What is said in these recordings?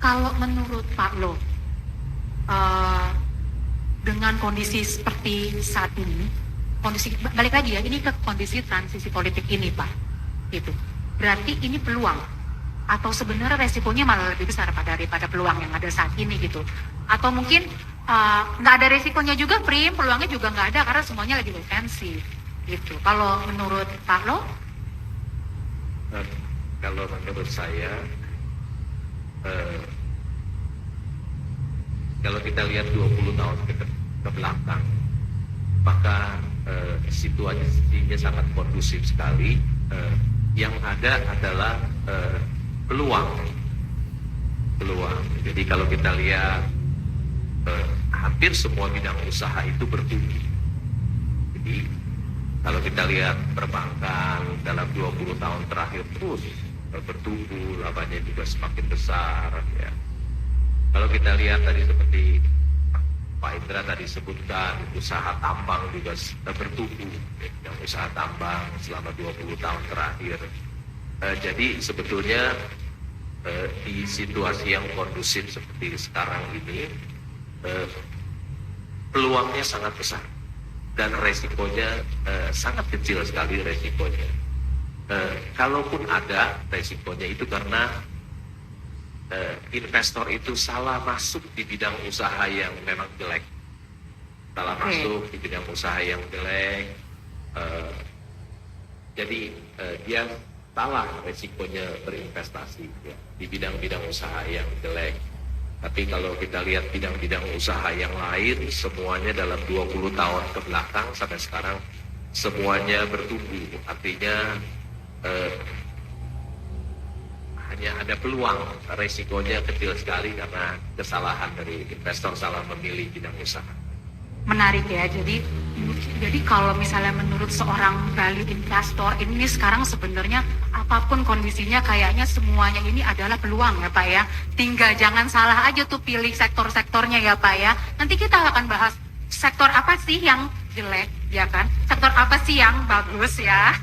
Kalau menurut Pak Lo, uh, dengan kondisi seperti saat ini, kondisi balik lagi ya, ini ke kondisi transisi politik ini Pak, gitu. Berarti ini peluang atau sebenarnya resikonya malah lebih besar daripada peluang yang ada saat ini gitu? Atau mungkin nggak ada resikonya juga, Prim, peluangnya juga nggak ada karena semuanya lagi defensif gitu. Kalau menurut Pak Lo? Kalau menurut saya, kalau kita lihat 20 tahun ke belakang, maka situasinya sangat kondusif sekali. Yang ada adalah peluang. Jadi kalau kita lihat hampir semua bidang usaha itu bertumbuh. Jadi kalau kita lihat perbankan dalam 20 tahun terakhir terus bertumbuh, labanya juga semakin besar. Ya. Kalau kita lihat tadi seperti Pak Indra tadi sebutkan, usaha tambang juga bertumbuh, yang usaha tambang selama 20 tahun terakhir. Jadi sebetulnya di situasi yang kondusif seperti sekarang ini, peluangnya sangat besar dan resikonya sangat kecil sekali resikonya. Kalaupun ada resikonya itu karena investor itu salah masuk di bidang usaha yang memang jelek, masuk di bidang usaha yang jelek, jadi dia salah resikonya berinvestasi ya, di bidang-bidang usaha yang jelek. Tapi kalau kita lihat bidang-bidang usaha yang lain, semuanya dalam 20 tahun ke belakang sampai sekarang semuanya bertumbuh. Artinya hanya ada peluang, resikonya kecil sekali karena kesalahan dari investor salah memilih bidang usaha. Menarik ya, jadi kalau misalnya menurut seorang value investor ini sekarang sebenarnya apapun kondisinya kayaknya semuanya ini adalah peluang ya Pak ya. Tinggal jangan salah aja tuh pilih sektor-sektornya ya Pak ya. Nanti kita akan bahas sektor apa sih yang jelek ya kan, sektor apa sih yang bagus ya.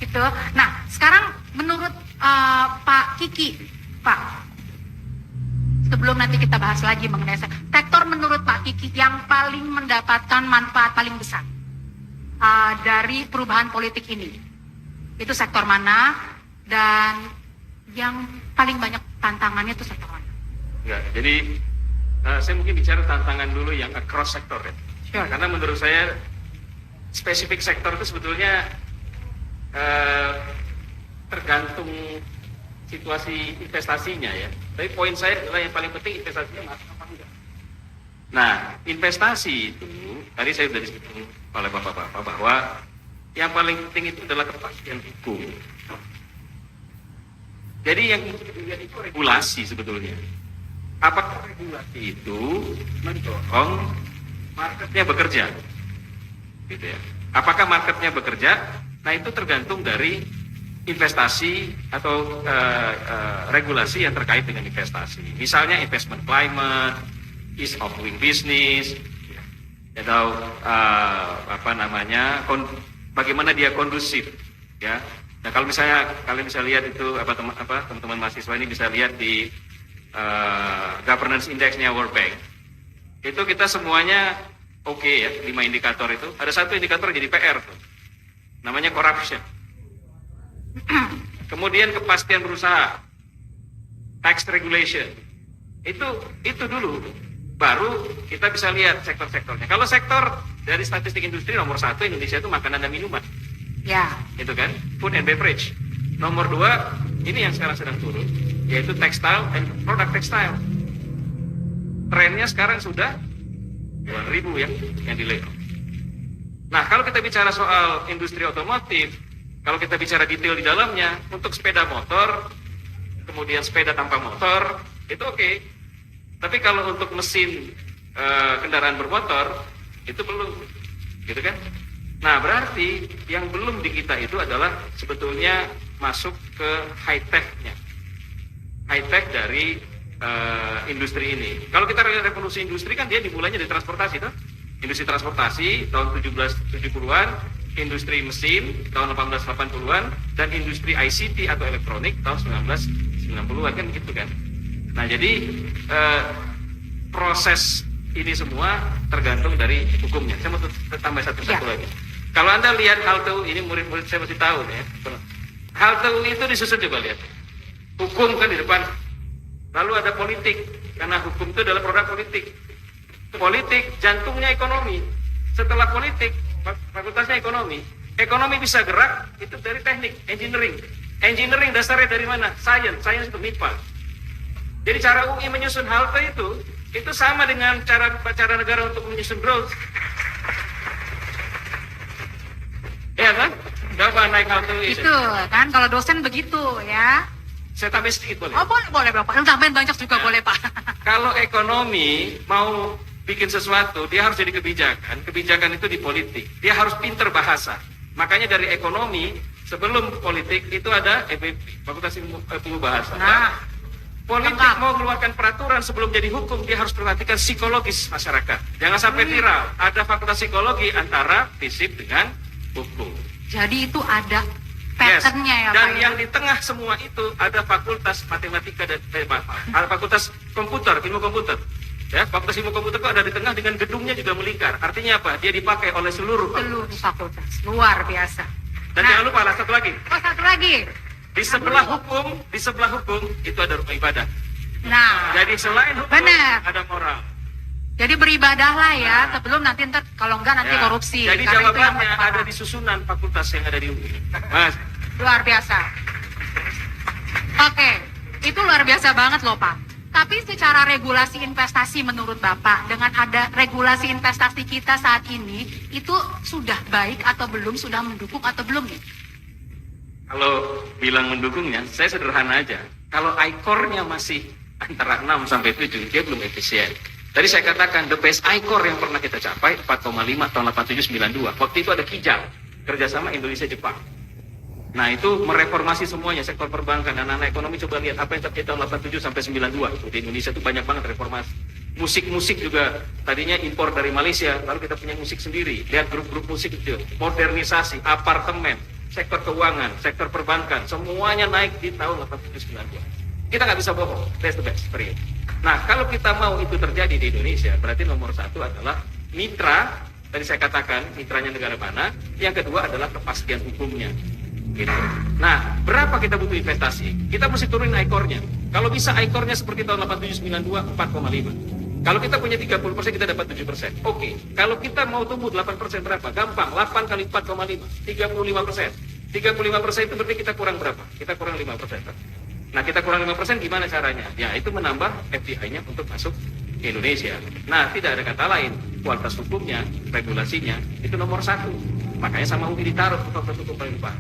Gitu. Nah sekarang menurut Pak Kiki, Pak, sebelum nanti kita bahas lagi mengenai sektor menurut Pak Kiki yang paling mendapatkan manfaat paling besar dari perubahan politik ini, itu sektor mana, dan yang paling banyak tantangannya itu sektor mana? Ya, jadi saya mungkin bicara tantangan dulu yang across sektor ya. Sure. Karena menurut saya spesifik sektor itu sebetulnya tergantung situasi investasinya ya. Tapi poin saya adalah yang paling penting investasinya masuk apa enggak. Nah, investasi itu tadi saya sudah disebut oleh Bapak-bapak bahwa yang paling penting itu adalah kepastian hukum. Jadi yang dilihat itu regulasi sebetulnya. Apakah regulasi itu mendorong marketnya bekerja? Gitu ya. Apakah marketnya bekerja? Nah, itu tergantung dari investasi atau regulasi yang terkait dengan investasi. Misalnya investment climate, ease of doing business, atau bagaimana dia kondusif, ya. Nah, kalau misalnya kalian bisa lihat itu teman-teman mahasiswa ini bisa lihat di governance index-nya World Bank. Itu kita semuanya oke ya, 5 indikator itu. Ada satu indikator jadi PR tuh. Namanya corruption. Kemudian kepastian berusaha, tax regulation. Itu dulu. Baru kita bisa lihat sektor-sektornya. Kalau sektor dari statistik industri nomor 1 Indonesia itu makanan dan minuman. Ya. Itu kan, food and beverage. Nomor 2, ini yang sekarang sedang turun, yaitu textile dan produk textile. Trennya sekarang sudah 2.000 ya yang di layoff. Nah, kalau kita bicara soal industri otomotif, kalau kita bicara detail di dalamnya, untuk sepeda motor, kemudian sepeda tanpa motor, itu oke. Tapi kalau untuk mesin kendaraan bermotor, itu belum, gitu kan? Nah, berarti yang belum di kita itu adalah sebetulnya masuk ke high-tech-nya. High-tech dari industri ini. Kalau kita lihat revolusi industri kan dia dimulainya dari transportasi, toh? Industri transportasi tahun 1770-an, industri mesin tahun 1880-an, dan industri ICT atau elektronik tahun 1990-an kan gitu kan. Nah, jadi proses ini semua tergantung dari hukumnya. Saya mau tambah satu lagi. Kalau Anda lihat halte ini, murid-murid saya masih tahu ya. Halte itu disusun, coba lihat. Hukum kan di depan. Lalu ada politik, karena hukum itu adalah produk politik. Politik jantungnya ekonomi. Setelah politik, fakultasnya ekonomi. Ekonomi bisa gerak itu dari teknik, engineering. Engineering dasarnya dari mana? Science itu MIPA. Jadi cara UI menyusun halte itu sama dengan cara negara untuk menyusun growth. Ya kan? Berapa naik halte Itu kan kalau dosen begitu ya. Saya tambah sedikit boleh? Oh boleh Bapak. Tambahin banyak juga boleh Pak. Kalau ekonomi mau bikin sesuatu, dia harus jadi kebijakan. Kebijakan itu di politik. Dia harus pinter bahasa. Makanya dari ekonomi sebelum politik itu ada FBP, Fakultas Ilmu Bahasa. Nah, politik mau mengeluarkan peraturan sebelum jadi hukum, dia harus perhatikan psikologis masyarakat. Jangan sampai viral. Ada fakultas psikologi antara fisip dengan hukum. Jadi itu ada patternnya ya Dan Pak. yang di tengah semua itu ada fakultas matematika dan ada fakultas komputer, ilmu komputer. Ya, fakultas ilmu komputer itu ada di tengah dengan gedungnya juga melingkar. Artinya apa? Dia dipakai oleh seluruh fakultas. Luar biasa. Dan jangan lupa satu lagi. Oh, satu lagi. Di sebelah hukum itu ada rumah ibadah. Nah, Jadi selain hukum benar. ada moral. Jadi beribadahlah ya sebelum nanti kalau enggak nanti korupsi. Jadi Karena itu yang jawabannya pertama. ada di susunan fakultas yang ada di UI. Mas, Luar biasa. Oke, itu luar biasa banget loh Pak. Tapi secara regulasi investasi menurut Bapak, dengan ada regulasi investasi kita saat ini, itu sudah baik atau belum, sudah mendukung atau belum nih? kalau bilang mendukungnya, saya sederhana aja. Kalau ICOR-nya masih antara 6 sampai 7, dia belum efisien. Tadi saya katakan, the best ICOR yang pernah kita capai, 4,5 tahun 8792. Waktu itu ada Kijang, kerjasama Indonesia-Jepang. Nah, itu mereformasi semuanya, sektor perbankan, anak-anak ekonomi. Coba lihat apa yang terjadi tahun 87 sampai 92. Itu di Indonesia itu banyak banget reformasi. Musik juga, tadinya impor dari Malaysia, lalu kita punya musik sendiri. Lihat grup-grup musik itu, modernisasi, apartemen, sektor keuangan, sektor perbankan, semuanya naik di tahun 8792. Kita nggak bisa bohong, that's the best period. Nah, kalau kita mau itu terjadi di Indonesia, berarti nomor satu adalah mitra. Tadi saya katakan, mitranya negara mana. Yang kedua adalah kepastian hukumnya. Gitu. Nah, berapa kita butuh investasi? Kita mesti turunin ICOR-nya. Kalau bisa ICOR-nya seperti tahun 8792, 4,5. Kalau kita punya 30%, kita dapat 7%. Oke, kalau kita mau tumbuh 8% berapa? Gampang, 8 kali 4,5, 35%. 35% itu berarti kita kurang berapa? Kita kurang 5%. Nah, kita kurang 5% gimana caranya? Ya, itu menambah FDI-nya untuk masuk ke Indonesia. Nah, tidak ada kata lain. Kualitas hukumnya, regulasinya, itu nomor satu. Makanya sama UI ditaruh fakultas hukum paling depan.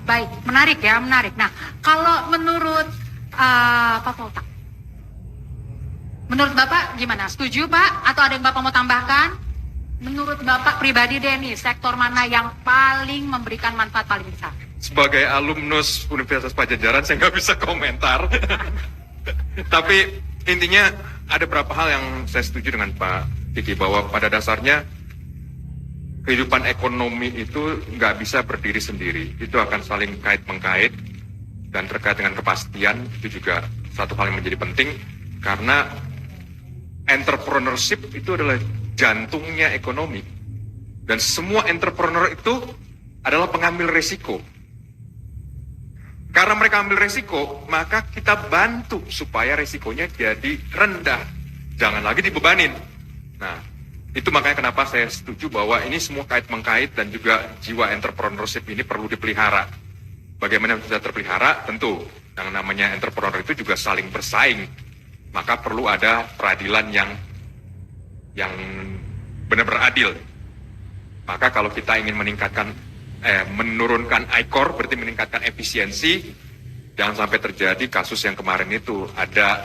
Baik, menarik ya, menarik. Nah, kalau menurut Pak Volta, menurut Bapak gimana? Setuju Pak? Atau ada yang Bapak mau tambahkan? Menurut Bapak pribadi deh nih, sektor mana yang paling memberikan manfaat paling besar? Sebagai alumnus Universitas Padjadjaran, saya nggak bisa komentar. Tapi intinya ada beberapa hal yang saya setuju dengan Pak Diki, bahwa pada dasarnya kehidupan ekonomi itu nggak bisa berdiri sendiri. Itu akan saling kait-mengkait, dan terkait dengan kepastian itu juga satu hal yang menjadi penting, karena entrepreneurship itu adalah jantungnya ekonomi. Dan semua entrepreneur itu adalah pengambil resiko. Karena mereka ambil resiko, maka kita bantu supaya resikonya jadi rendah. Jangan lagi dibebanin. Nah, itu makanya kenapa saya setuju bahwa ini semua kait-mengkait, dan juga jiwa entrepreneurship ini perlu dipelihara. Bagaimana bisa terpelihara? Tentu, yang namanya entrepreneur itu juga saling bersaing. Maka perlu ada peradilan yang benar-benar adil. Maka kalau kita ingin menurunkan ICOR, berarti meningkatkan efisiensi. Jangan sampai terjadi kasus yang kemarin itu, ada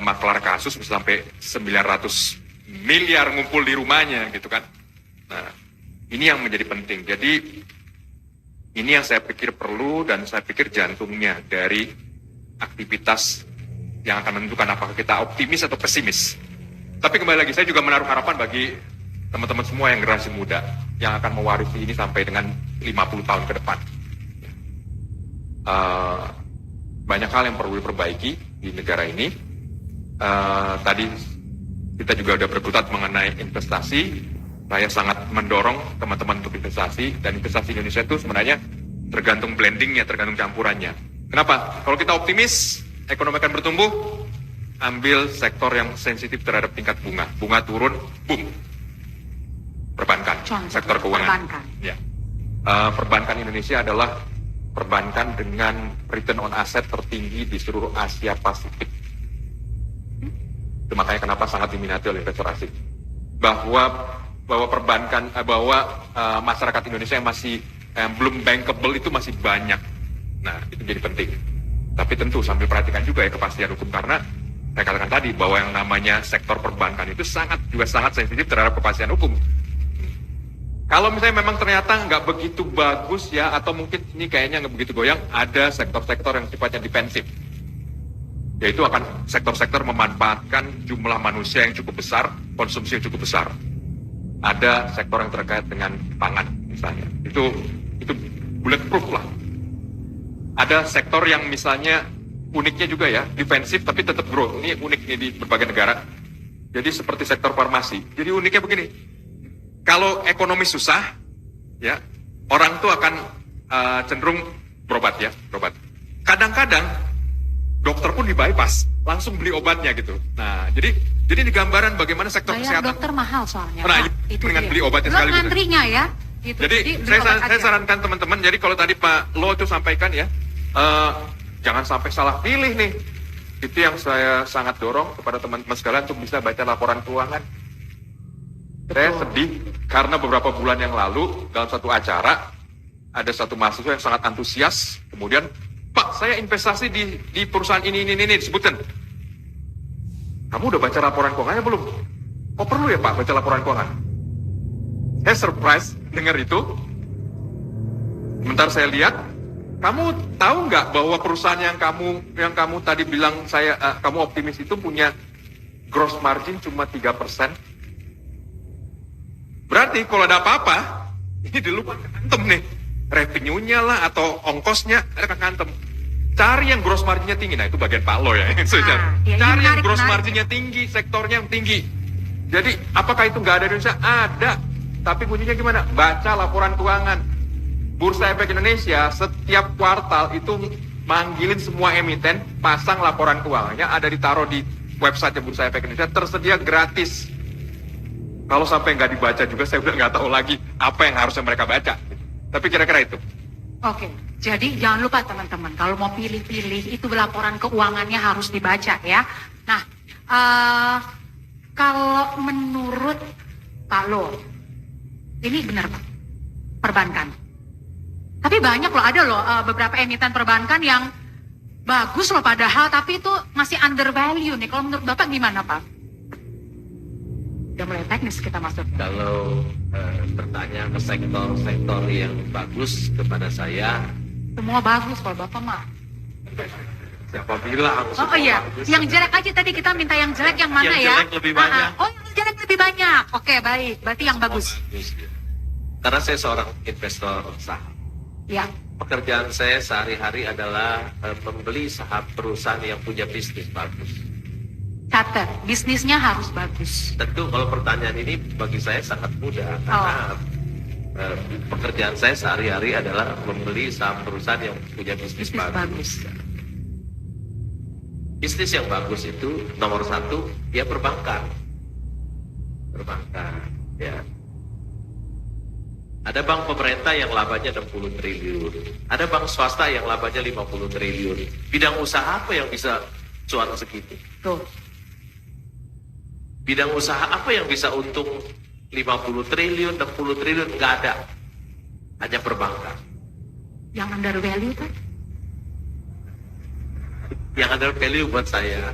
maklar kasus sampai 900 miliar ngumpul di rumahnya gitu kan. Nah, ini yang menjadi penting. Jadi ini yang saya pikir perlu, dan saya pikir jantungnya dari aktivitas yang akan menentukan apakah kita optimis atau pesimis. Tapi kembali lagi, saya juga menaruh harapan bagi teman-teman semua yang generasi muda yang akan mewarisi ini sampai dengan 50 tahun ke depan. banyak hal yang perlu diperbaiki di negara ini. Tadi kita juga udah berkutat mengenai investasi. Saya sangat mendorong teman-teman untuk investasi, dan investasi Indonesia itu sebenarnya tergantung blendingnya, tergantung campurannya. Kenapa? Kalau kita optimis, ekonomi akan bertumbuh, ambil sektor yang sensitif terhadap tingkat bunga. Bunga turun, boom. Perbankan, Contoh, sektor keuangan. perbankan. Ya. Perbankan Indonesia adalah perbankan dengan return on asset tertinggi di seluruh Asia Pasifik. Itu makanya kenapa sangat diminati oleh investor asing. Bahwa perbankan, masyarakat Indonesia yang masih belum bankable itu masih banyak. Nah, itu jadi penting. Tapi tentu sambil perhatikan juga ya kepastian hukum, karena saya katakan tadi bahwa yang namanya sektor perbankan itu sangat sensitif terhadap kepastian hukum. Kalau misalnya memang ternyata nggak begitu bagus ya, atau mungkin ini kayaknya nggak begitu goyang, ada sektor-sektor yang sifatnya defensif. Yaitu akan sektor-sektor memanfaatkan jumlah manusia yang cukup besar, konsumsi yang cukup besar. Ada sektor yang terkait dengan pangan misalnya. Itu bulletproof lah. Ada sektor yang misalnya uniknya juga ya, defensif tapi tetap growth. Ini unik nih di berbagai negara. Jadi seperti sektor farmasi. Jadi uniknya begini. Kalau ekonomi susah, ya orang tuh akan cenderung berobat. Kadang-kadang dokter pun di bypass, langsung beli obatnya gitu. Nah, jadi ini gambaran bagaimana sektor Bayar kesehatan. dokter mahal soalnya. Nah, Pak. Itu mendingan dia. beli obatnya Nggak sekali. ngantrinya ya. Gitu. Jadi beli obat saya aja. sarankan teman-teman, jadi kalau tadi Pak Lo itu sampaikan ya, jangan sampai salah pilih nih. Itu yang saya sangat dorong kepada teman-teman sekalian untuk bisa baca laporan keuangan. Saya sedih karena beberapa bulan yang lalu dalam satu acara ada satu mahasiswa yang sangat antusias, kemudian Pak, saya investasi di perusahaan ini disebutkan. Kamu udah baca laporan keuangannya belum? Oh perlu ya Pak baca laporan keuangan? Saya surprise dengar itu. Sebentar saya lihat, kamu tahu nggak bahwa perusahaan yang kamu tadi bilang kamu optimis itu punya gross margin cuma 3%? Berarti kalau ada apa-apa, ini di lupa kantem nih. Revenue-nya lah atau ongkosnya ada kantem. Cari yang gross marginnya tinggi. Nah itu bagian Pak Lo ya. Cari yang gross marginnya tinggi, sektornya yang tinggi. Jadi apakah itu nggak ada di Indonesia? Ada. Tapi kuncinya gimana? Baca laporan keuangan. Bursa Efek Indonesia setiap kuartal itu manggilin semua emiten, pasang laporan keuangannya, ada ditaruh di website Bursa Efek Indonesia, tersedia gratis. Kalau sampai nggak dibaca juga, saya udah nggak tahu lagi apa yang harusnya mereka baca. Tapi kira-kira itu. Oke, jadi jangan lupa teman-teman, kalau mau pilih-pilih itu laporan keuangannya harus dibaca ya. Nah, kalau menurut Pak Lo, ini benar Pak, perbankan. Tapi banyak loh, ada loh beberapa emiten perbankan yang bagus loh padahal, tapi itu masih undervalue nih. Kalau menurut Bapak gimana Pak? Udah mulai teknis kita masuk. Kalau bertanya ke sektor-sektor yang bagus kepada saya, Semua bagus kalau Bapak mah. siapa bilang? Oh iya, yang jelek aja tadi kita minta yang jelek yang mana Yang ya? jelek lebih banyak. Oh yang jelek lebih banyak. Oke baik, berarti yang bagus. Karena saya seorang investor saham. Ya, Pekerjaan saya sehari-hari adalah membeli saham perusahaan yang punya bisnis bagus. catat, bisnisnya harus bagus. Tentu kalau pertanyaan ini bagi saya sangat mudah karena pekerjaan saya sehari-hari adalah membeli saham perusahaan yang punya bisnis bagus. Bisnis yang bagus itu nomor satu dia perbankan, ya. Ada bank pemerintah yang labanya 60 triliun, ada bank swasta yang labanya 50 triliun. Bidang usaha apa yang bisa cuan segitu? Tuh. Bidang usaha apa yang bisa untung 50 triliun, 60 triliun? Nggak ada. Hanya perbankan. Yang undervalue kan? Yang under value buat saya.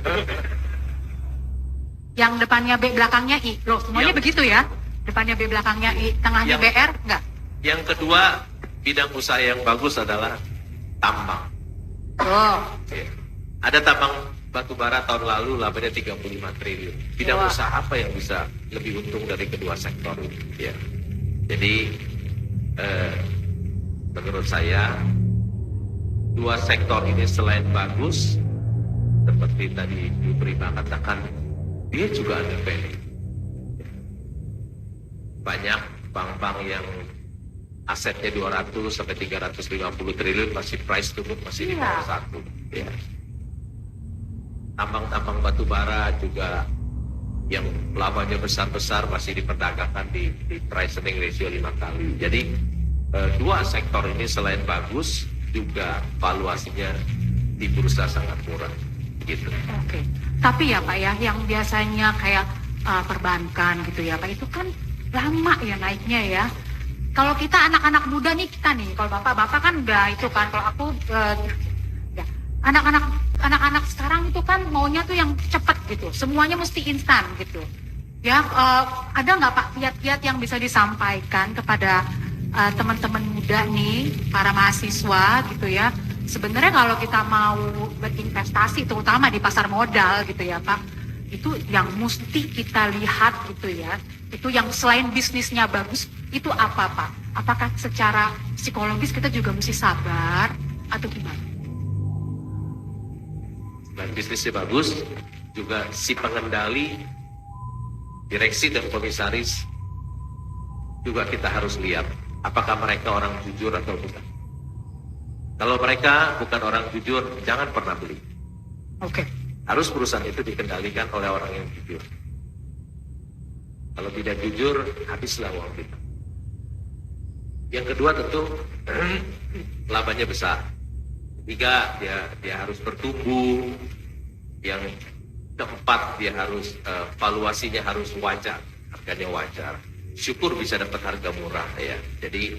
Yang depannya B, belakangnya I. Loh, semuanya begitu ya? Depannya B, belakangnya I, tengahnya BR? Enggak? Yang kedua, bidang usaha yang bagus adalah tambang. Oh. Ada tambang batu bara tahun lalu labanya 35 triliun. Bidang Wah. usaha apa yang bisa lebih untung dari kedua sektor ini? Ya. Jadi menurut saya dua sektor ini selain bagus, seperti tadi Bu Prima katakan, dia juga ada value. Banyak bank-bank yang asetnya 200 sampai 350 triliun masih price to book masih di bawah satu. Ya. Tambang-tambang batu bara juga yang labanya besar-besar masih diperdagangkan di price earning ratio 5 kali. Jadi dua sektor ini selain bagus juga valuasinya di bursa sangat murah gitu. Oke. Tapi ya Pak ya, yang biasanya kayak perbankan gitu ya Pak, itu kan lama ya naiknya ya. Kalau kita anak-anak muda nih, kita nih, kalau bapak-bapak kan udah itu kan, kalau aku ya, anak-anak sekarang itu kan maunya tuh yang cepet gitu, semuanya mesti instan gitu. Ya, ada nggak Pak kiat-kiat yang bisa disampaikan kepada teman-teman muda nih, para mahasiswa gitu ya? Sebenarnya kalau kita mau berinvestasi, terutama di pasar modal gitu ya Pak, itu yang mesti kita lihat gitu ya, itu yang selain bisnisnya bagus, itu apa Pak? Apakah secara psikologis kita juga mesti sabar atau gimana? Dan bisnisnya bagus, juga si pengendali, direksi dan komisaris juga kita harus lihat apakah mereka orang jujur atau bukan. Kalau mereka bukan orang jujur, jangan pernah beli. Oke. Harus perusahaan itu dikendalikan oleh orang yang jujur. Kalau tidak jujur, habislah uang kita. Yang kedua tentu labanya besar. Ketiga, dia harus bertumbuh. Yang keempat, dia harus valuasinya harus wajar, harganya wajar. Syukur bisa dapat harga murah ya. Jadi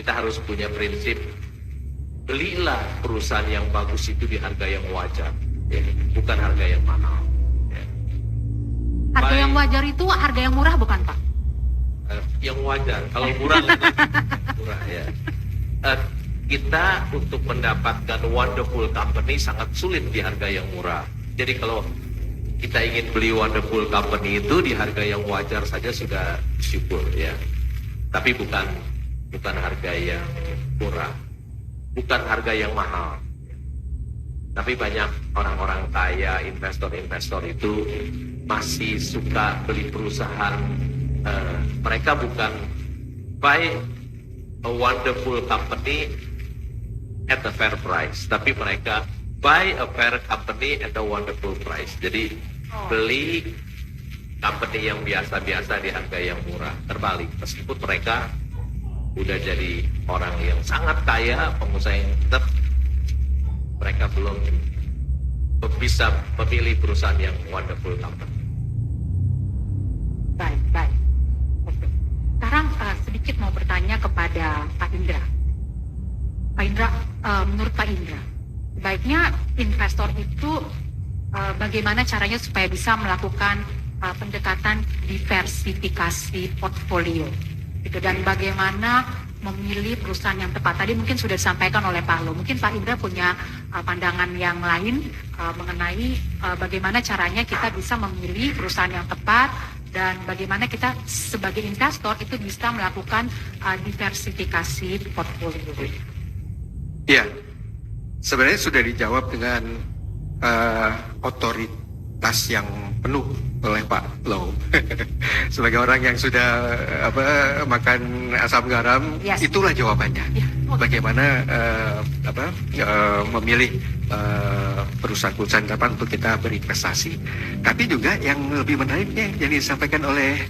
kita harus punya prinsip, belilah perusahaan yang bagus itu di harga yang wajar, ya, bukan harga yang mahal. Ya. Harga yang wajar itu harga yang murah bukan Pak? Yang wajar, kalau murah murah ya. Kita untuk mendapatkan wonderful company sangat sulit di harga yang murah. Jadi kalau kita ingin beli wonderful company itu di harga yang wajar saja sudah syukur ya. Tapi bukan harga yang murah, bukan harga yang mahal. Tapi banyak orang-orang kaya, investor-investor itu masih suka beli perusahaan. Mereka bukan buy a wonderful company at a fair price, tapi mereka buy a fair company at a wonderful price. Jadi beli company yang biasa-biasa di harga yang murah. Terbalik, meskipun mereka udah jadi orang yang sangat kaya, pengusaha yang tetap, mereka belum bisa memilih perusahaan yang wonderful company. Baik. Oke. Sekarang sedikit mau bertanya kepada Pak Indra. Pak Indra, menurut Pak Indra, baiknya investor itu bagaimana caranya supaya bisa melakukan pendekatan diversifikasi portfolio, gitu, dan bagaimana memilih perusahaan yang tepat. Tadi mungkin sudah disampaikan oleh Pak Lo. Mungkin Pak Indra punya pandangan yang lain mengenai bagaimana caranya kita bisa memilih perusahaan yang tepat dan bagaimana kita sebagai investor itu bisa melakukan diversifikasi portfolio. Ya, sebenarnya sudah dijawab dengan otoritas yang penuh oleh Pak Low. Sebagai orang yang sudah makan asam garam, yes, itulah jawabannya. Yeah. Bagaimana memilih perusahaan-perusahaan apa untuk kita berinvestasi. Tapi juga yang lebih menariknya yang disampaikan oleh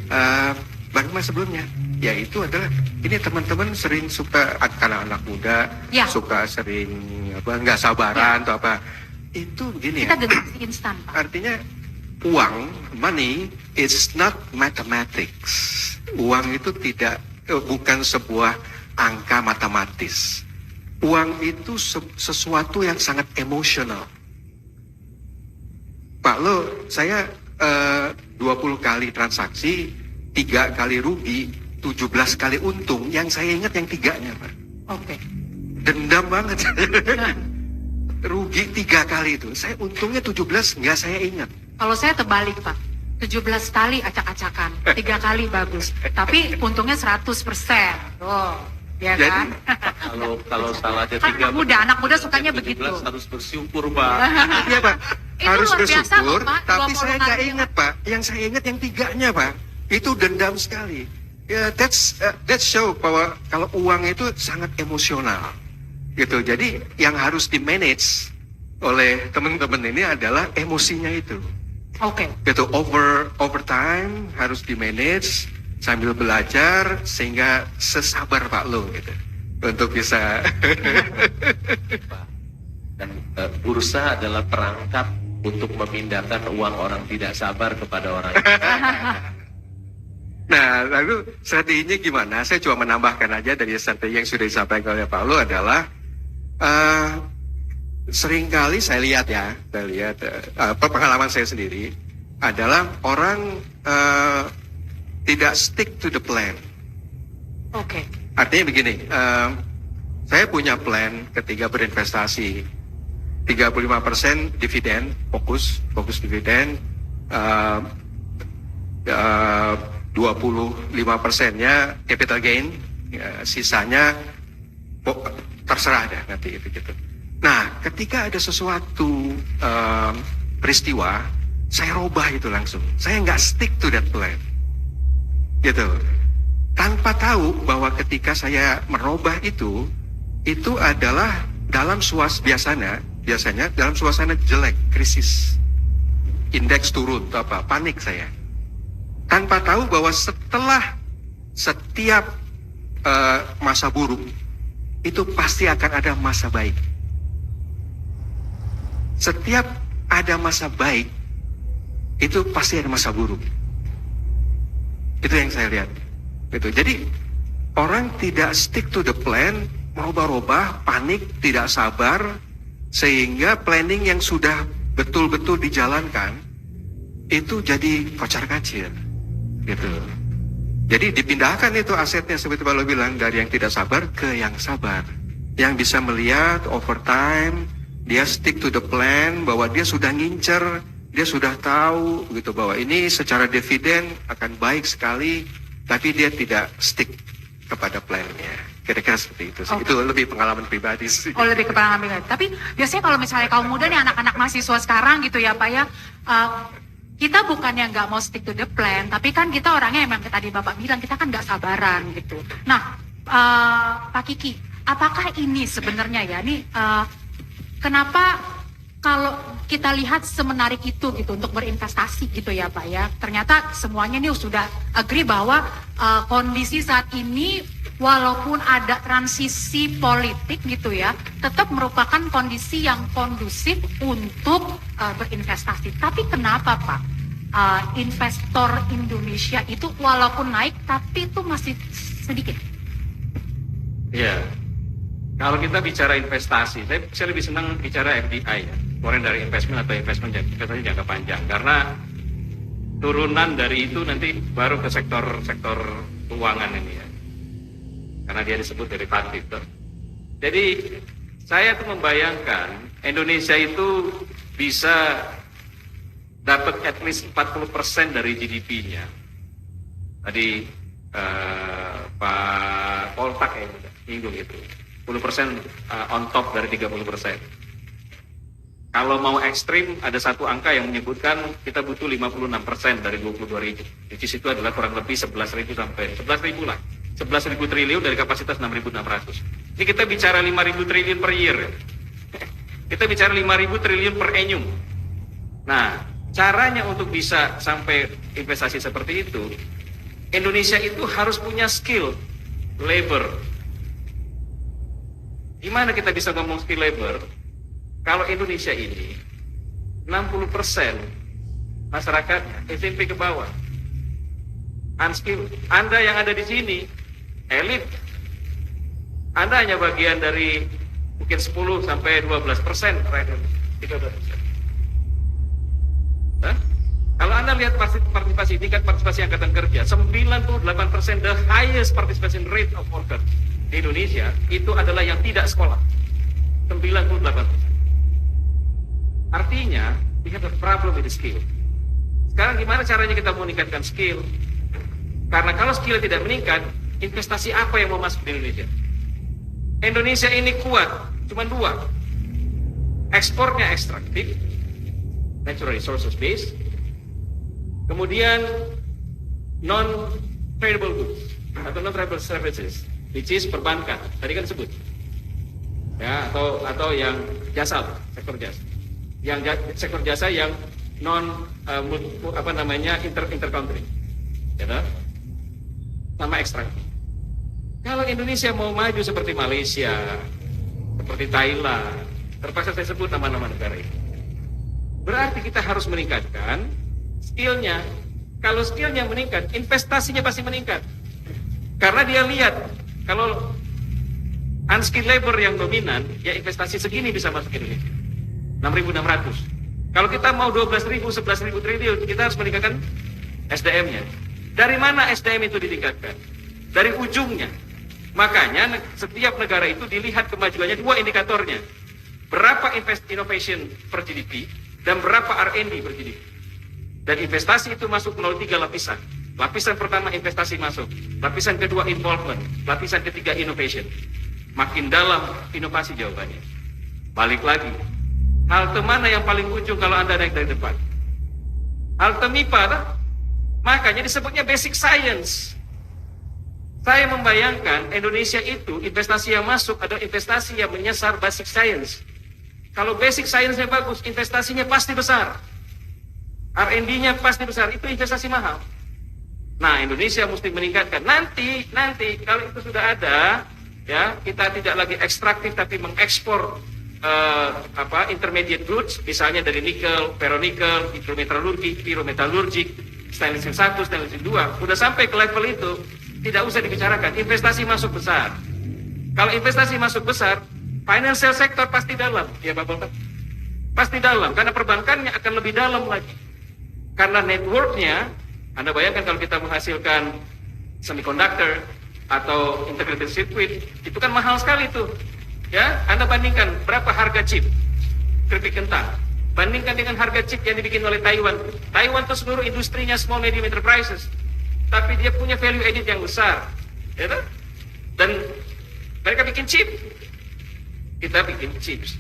Bang Mas sebelumnya, yaitu adalah ini teman-teman sering suka, anak-anak muda suka sering nggak sabaran atau apa. Itu begini kita ya. generasi instan Pak. Artinya uang, money is not mathematics. Uang itu bukan sebuah angka matematis. Uang itu sesuatu yang sangat emosional. Pak Lo, saya 20 kali transaksi, 3 kali rugi, 17 kali untung. Yang saya ingat yang 3-nya, Pak. Oke. Dendam banget. Rugi 3 kali itu. Saya untungnya 17 nggak saya ingat. Kalau saya terbalik Pak, 17 kali acak-acakan, 3 kali bagus, tapi untungnya 100%. Oh. ya Jadi, kan? Kalau salahnya Kan 3 anak muda sukanya begitu. harus bersyukur, Pak. Iya Pak, Itu harus luar biasa bersyukur, loh, Pak, tapi 20 saya nggak hari. ingat Pak. Yang saya ingat yang 3-nya Pak, itu dendam sekali. Ya, that show bahwa kalau uang itu sangat emosional, gitu. Jadi yang harus di manage oleh teman-teman ini adalah emosinya itu, Oke. gitu. Over time harus di manage sambil belajar sehingga sesabar Pak Lo, gitu, untuk bisa. Dan bursa adalah perangkat untuk memindahkan uang orang tidak sabar kepada orang Nah, lalu strateginya gimana? Saya cuma menambahkan aja dari strategi yang sudah disampaikan oleh Pak Lu adalah seringkali saya lihat pengalaman saya sendiri adalah orang tidak stick to the plan. Oke. Artinya begini, saya punya plan ketika berinvestasi 35% dividen, fokus dividen, 25%-nya capital gain, ya, sisanya terserah deh nanti gitu. Nah, ketika ada sesuatu peristiwa, saya robah itu langsung. Saya nggak stick to that plan, gitu. Tanpa tahu bahwa ketika saya merubah itu adalah dalam biasanya dalam suasana jelek, krisis, indeks turun, atau apa, panik saya. Tanpa tahu bahwa setelah setiap masa buruk itu pasti akan ada masa baik. Setiap ada masa baik itu pasti ada masa buruk. Itu yang saya lihat. Gitu. Jadi orang tidak stick to the plan, merubah-rubah, panik, tidak sabar, sehingga planning yang sudah betul-betul dijalankan itu jadi kocar-kacir. Gitu. Jadi dipindahkan itu asetnya seperti Pak Lo bilang, dari yang tidak sabar ke yang sabar, yang bisa melihat over time, dia stick to the plan, bahwa dia sudah ngincer, dia sudah tahu gitu bahwa ini secara dividen akan baik sekali, tapi dia tidak stick kepada plannya. Kira-kira seperti itu sih. Okay. Itu lebih pengalaman pribadi sih. Oh, lebih ke pengalaman pribadi. Tapi biasanya kalau misalnya kaum muda nih, anak-anak mahasiswa sekarang gitu ya Pak ya, kita bukannya nggak mau stick to the plan, tapi kan kita orangnya emang tadi Bapak bilang, kita kan nggak sabaran gitu. Nah, Pak Kiki, apakah ini sebenarnya ya, ini kenapa kalau kita lihat semenarik itu gitu untuk berinvestasi gitu ya Pak ya, ternyata semuanya ini sudah agree bahwa kondisi saat ini walaupun ada transisi politik gitu ya, tetap merupakan kondisi yang kondusif untuk berinvestasi. Tapi kenapa Pak, investor Indonesia itu walaupun naik tapi itu masih sedikit? Ya, kalau kita bicara investasi, saya lebih senang bicara FDI ya, foreign direct investment atau investasi jangka panjang, karena turunan dari itu nanti baru ke sektor keuangan ini ya, karena dia disebut derivatif. Jadi saya tuh membayangkan Indonesia itu bisa dapat at least 40% dari GDP-nya. Tadi Pak Poltak ya minggu itu 10% on top dari 30%. Kalau mau ekstrim, ada satu angka yang menyebutkan kita butuh 56% dari 22.000. Which is itu adalah kurang lebih 11.000 sampai 11.000 lah. 11.000 triliun dari kapasitas 6.600. Ini kita bicara 5.000 triliun per year. Kita bicara 5.000 triliun per annum. Nah, caranya untuk bisa sampai investasi seperti itu, Indonesia itu harus punya skill labor. Gimana kita bisa ngomong skill labor? Kalau Indonesia ini 60% masyarakatnya SMP ke bawah, unskilled. Anda yang ada di sini elit, Anda hanya bagian dari mungkin 10 sampai 12%, 13%. Nah, kalau Anda lihat partisipasi, tingkat partisipasi angkatan kerja, 98%, the highest participation rate of worker di Indonesia itu adalah yang tidak sekolah, 98%. Artinya, we have a problem with the skill. Sekarang gimana caranya kita meningkatkan skill? Karena kalau skill tidak meningkat, investasi apa yang mau masuk di Indonesia? Indonesia ini kuat, cuma dua. Ekspornya ekstraktif, natural resources based, kemudian non-tradable goods atau non-tradable services, which is perbankan. Tadi kan disebut, ya, atau yang jasa, sektor jasa, yang sektor jasa yang non inter country, ya, sama ekstraktif. Kalau Indonesia mau maju seperti Malaysia, seperti Thailand, terpaksa saya sebut nama-nama negara itu. Berarti kita harus meningkatkan skillnya. Kalau skillnya meningkat, investasinya pasti meningkat. Karena dia lihat, kalau unskilled labor yang dominan, ya investasi segini bisa masuk ke Indonesia. 6.600. Kalau kita mau 12.000, 11.000 triliun, kita harus meningkatkan SDM-nya. Dari mana SDM itu ditingkatkan? Dari ujungnya. Makanya setiap negara itu dilihat kemajuannya dua indikatornya. Berapa innovation per GDP dan berapa R&D per GDP. Dan investasi itu masuk melalui 3 lapisan. Lapisan pertama investasi masuk, lapisan kedua involvement, lapisan ketiga innovation. Makin dalam inovasi jawabannya. Balik lagi, halte mana yang paling ujung kalau Anda naik dari depan? Halte MIPA, tak? Makanya disebutnya basic science. Saya membayangkan Indonesia itu investasi yang masuk adalah investasi yang menyasar basic science. Kalau basic science-nya bagus, investasinya pasti besar. R&D-nya pasti besar, itu investasi mahal. Nah, Indonesia mesti meningkatkan. Nanti kalau itu sudah ada, ya, kita tidak lagi ekstraktif tapi mengekspor intermediate goods, misalnya dari nikel, ferronikel, hidrometalurgi, pyrometalurgi, stainless steel 1, stainless steel 2. Sudah sampai ke level itu, tidak usah dibicarakan, investasi masuk besar. Kalau investasi masuk besar, financial sector pasti dalam, ya Pak Bolton? Pasti dalam, karena perbankannya akan lebih dalam lagi. Karena networknya, Anda bayangkan kalau kita menghasilkan semiconductor atau integrated circuit, itu kan mahal sekali tuh. Ya, Anda bandingkan berapa harga chip keripik kentang, bandingkan dengan harga chip yang dibikin oleh Taiwan. Taiwan itu seluruh industrinya small medium enterprises, tapi dia punya value added yang besar, ya kan? Dan mereka bikin chip, kita bikin chips.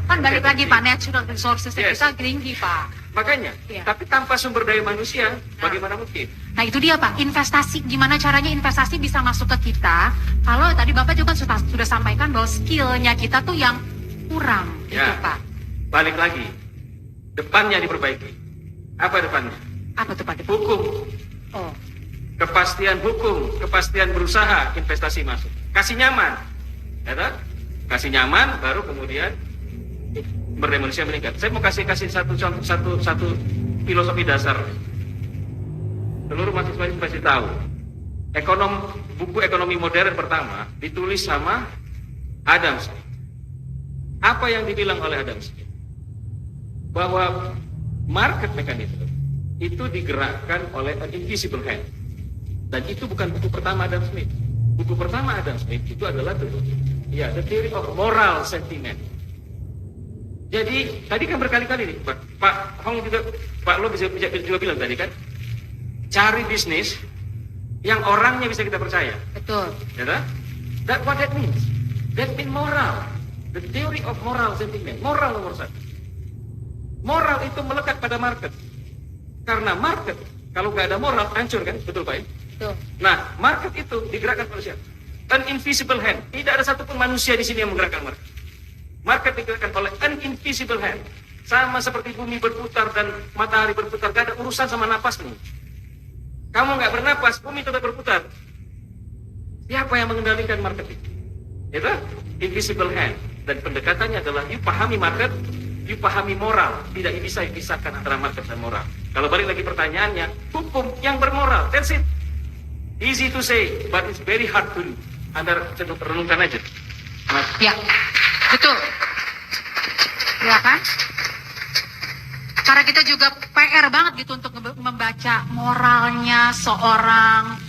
Kan balik lagi Pak, natural resources Yes. kita tinggi Pak. Makanya, Iya. tapi tanpa sumber daya manusia, bagaimana mungkin? Nah itu dia Pak, investasi, gimana caranya investasi bisa masuk ke kita. Kalau tadi Bapak juga sudah sampaikan bahwa skillnya kita tuh yang kurang, gitu Ya. Pak. Balik lagi, depannya diperbaiki. Apa depannya? Apa tuh Pak? Hukum, Oh, kepastian hukum, kepastian berusaha, investasi masuk. Kasih nyaman, ya kan? Kasih nyaman, baru kemudian berdemonstrasi meningkat. Saya mau kasih satu filosofi dasar. Seluruh mahasiswa ini pasti tahu. Buku ekonomi modern pertama ditulis sama Adam Smith. Apa yang dibilang oleh Adam Smith? Bahwa market mechanism itu digerakkan oleh an invisible hand. Dan itu bukan buku pertama Adam Smith. Buku pertama Adam Smith itu adalah The Theory of Moral Sentiment. Jadi tadi kan berkali-kali nih Pak Hong juga, Pak Lo bisa juga bilang tadi kan, cari bisnis yang orangnya bisa kita percaya. betul. Ya kan? What that means? That means moral. The theory of moral sentiment. Moral nomor 1. Moral itu melekat pada market. Karena market, kalau nggak ada moral, hancur kan? Betul Pak? Betul. Nah, market itu digerakkan oleh siapa? An invisible hand. Tidak ada satupun manusia di sini yang menggerakkan market. Market digerakkan oleh an invisible hand. Sama seperti bumi berputar dan matahari berputar. Gak ada urusan sama napasmu. Kamu nggak bernapas, bumi tetap berputar. Siapa yang mengendalikan market itu? Itu invisible hand. Dan pendekatannya adalah you pahami market, you pahami moral. Tidak bisa dipisahkan antara market dan moral. Kalau balik lagi pertanyaannya, hukum yang bermoral. That's it. Easy to say, but it's very hard to do. Anda renungkan aja. Ya, betul. Ya kan? Karena kita juga PR banget gitu untuk membaca moralnya seorang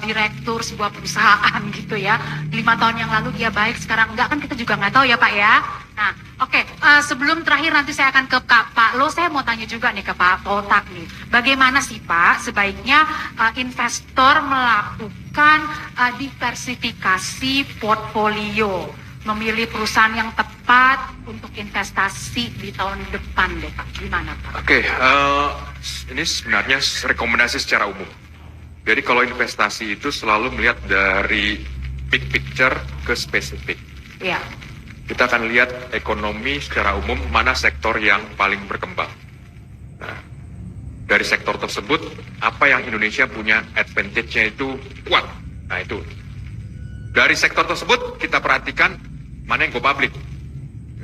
direktur sebuah perusahaan gitu ya. 5 tahun yang lalu dia baik, sekarang enggak, kan kita juga nggak tahu ya Pak ya. Nah, oke. Oke, sebelum terakhir nanti saya akan ke Pak Lo, saya mau tanya juga nih ke Pak Poltak nih. Bagaimana sih Pak sebaiknya investor melakukan diversifikasi portfolio, memilih perusahaan yang tepat untuk investasi di tahun depan deh Pak, gimana Pak? Oke, ini sebenarnya rekomendasi secara umum. Jadi kalau investasi itu selalu melihat dari big picture ke spesifik. Iya. Kita akan lihat ekonomi secara umum mana sektor yang paling berkembang. Nah, dari sektor tersebut, apa yang Indonesia punya advantage-nya itu kuat. Nah itu. Dari sektor tersebut, kita perhatikan mana yang go public.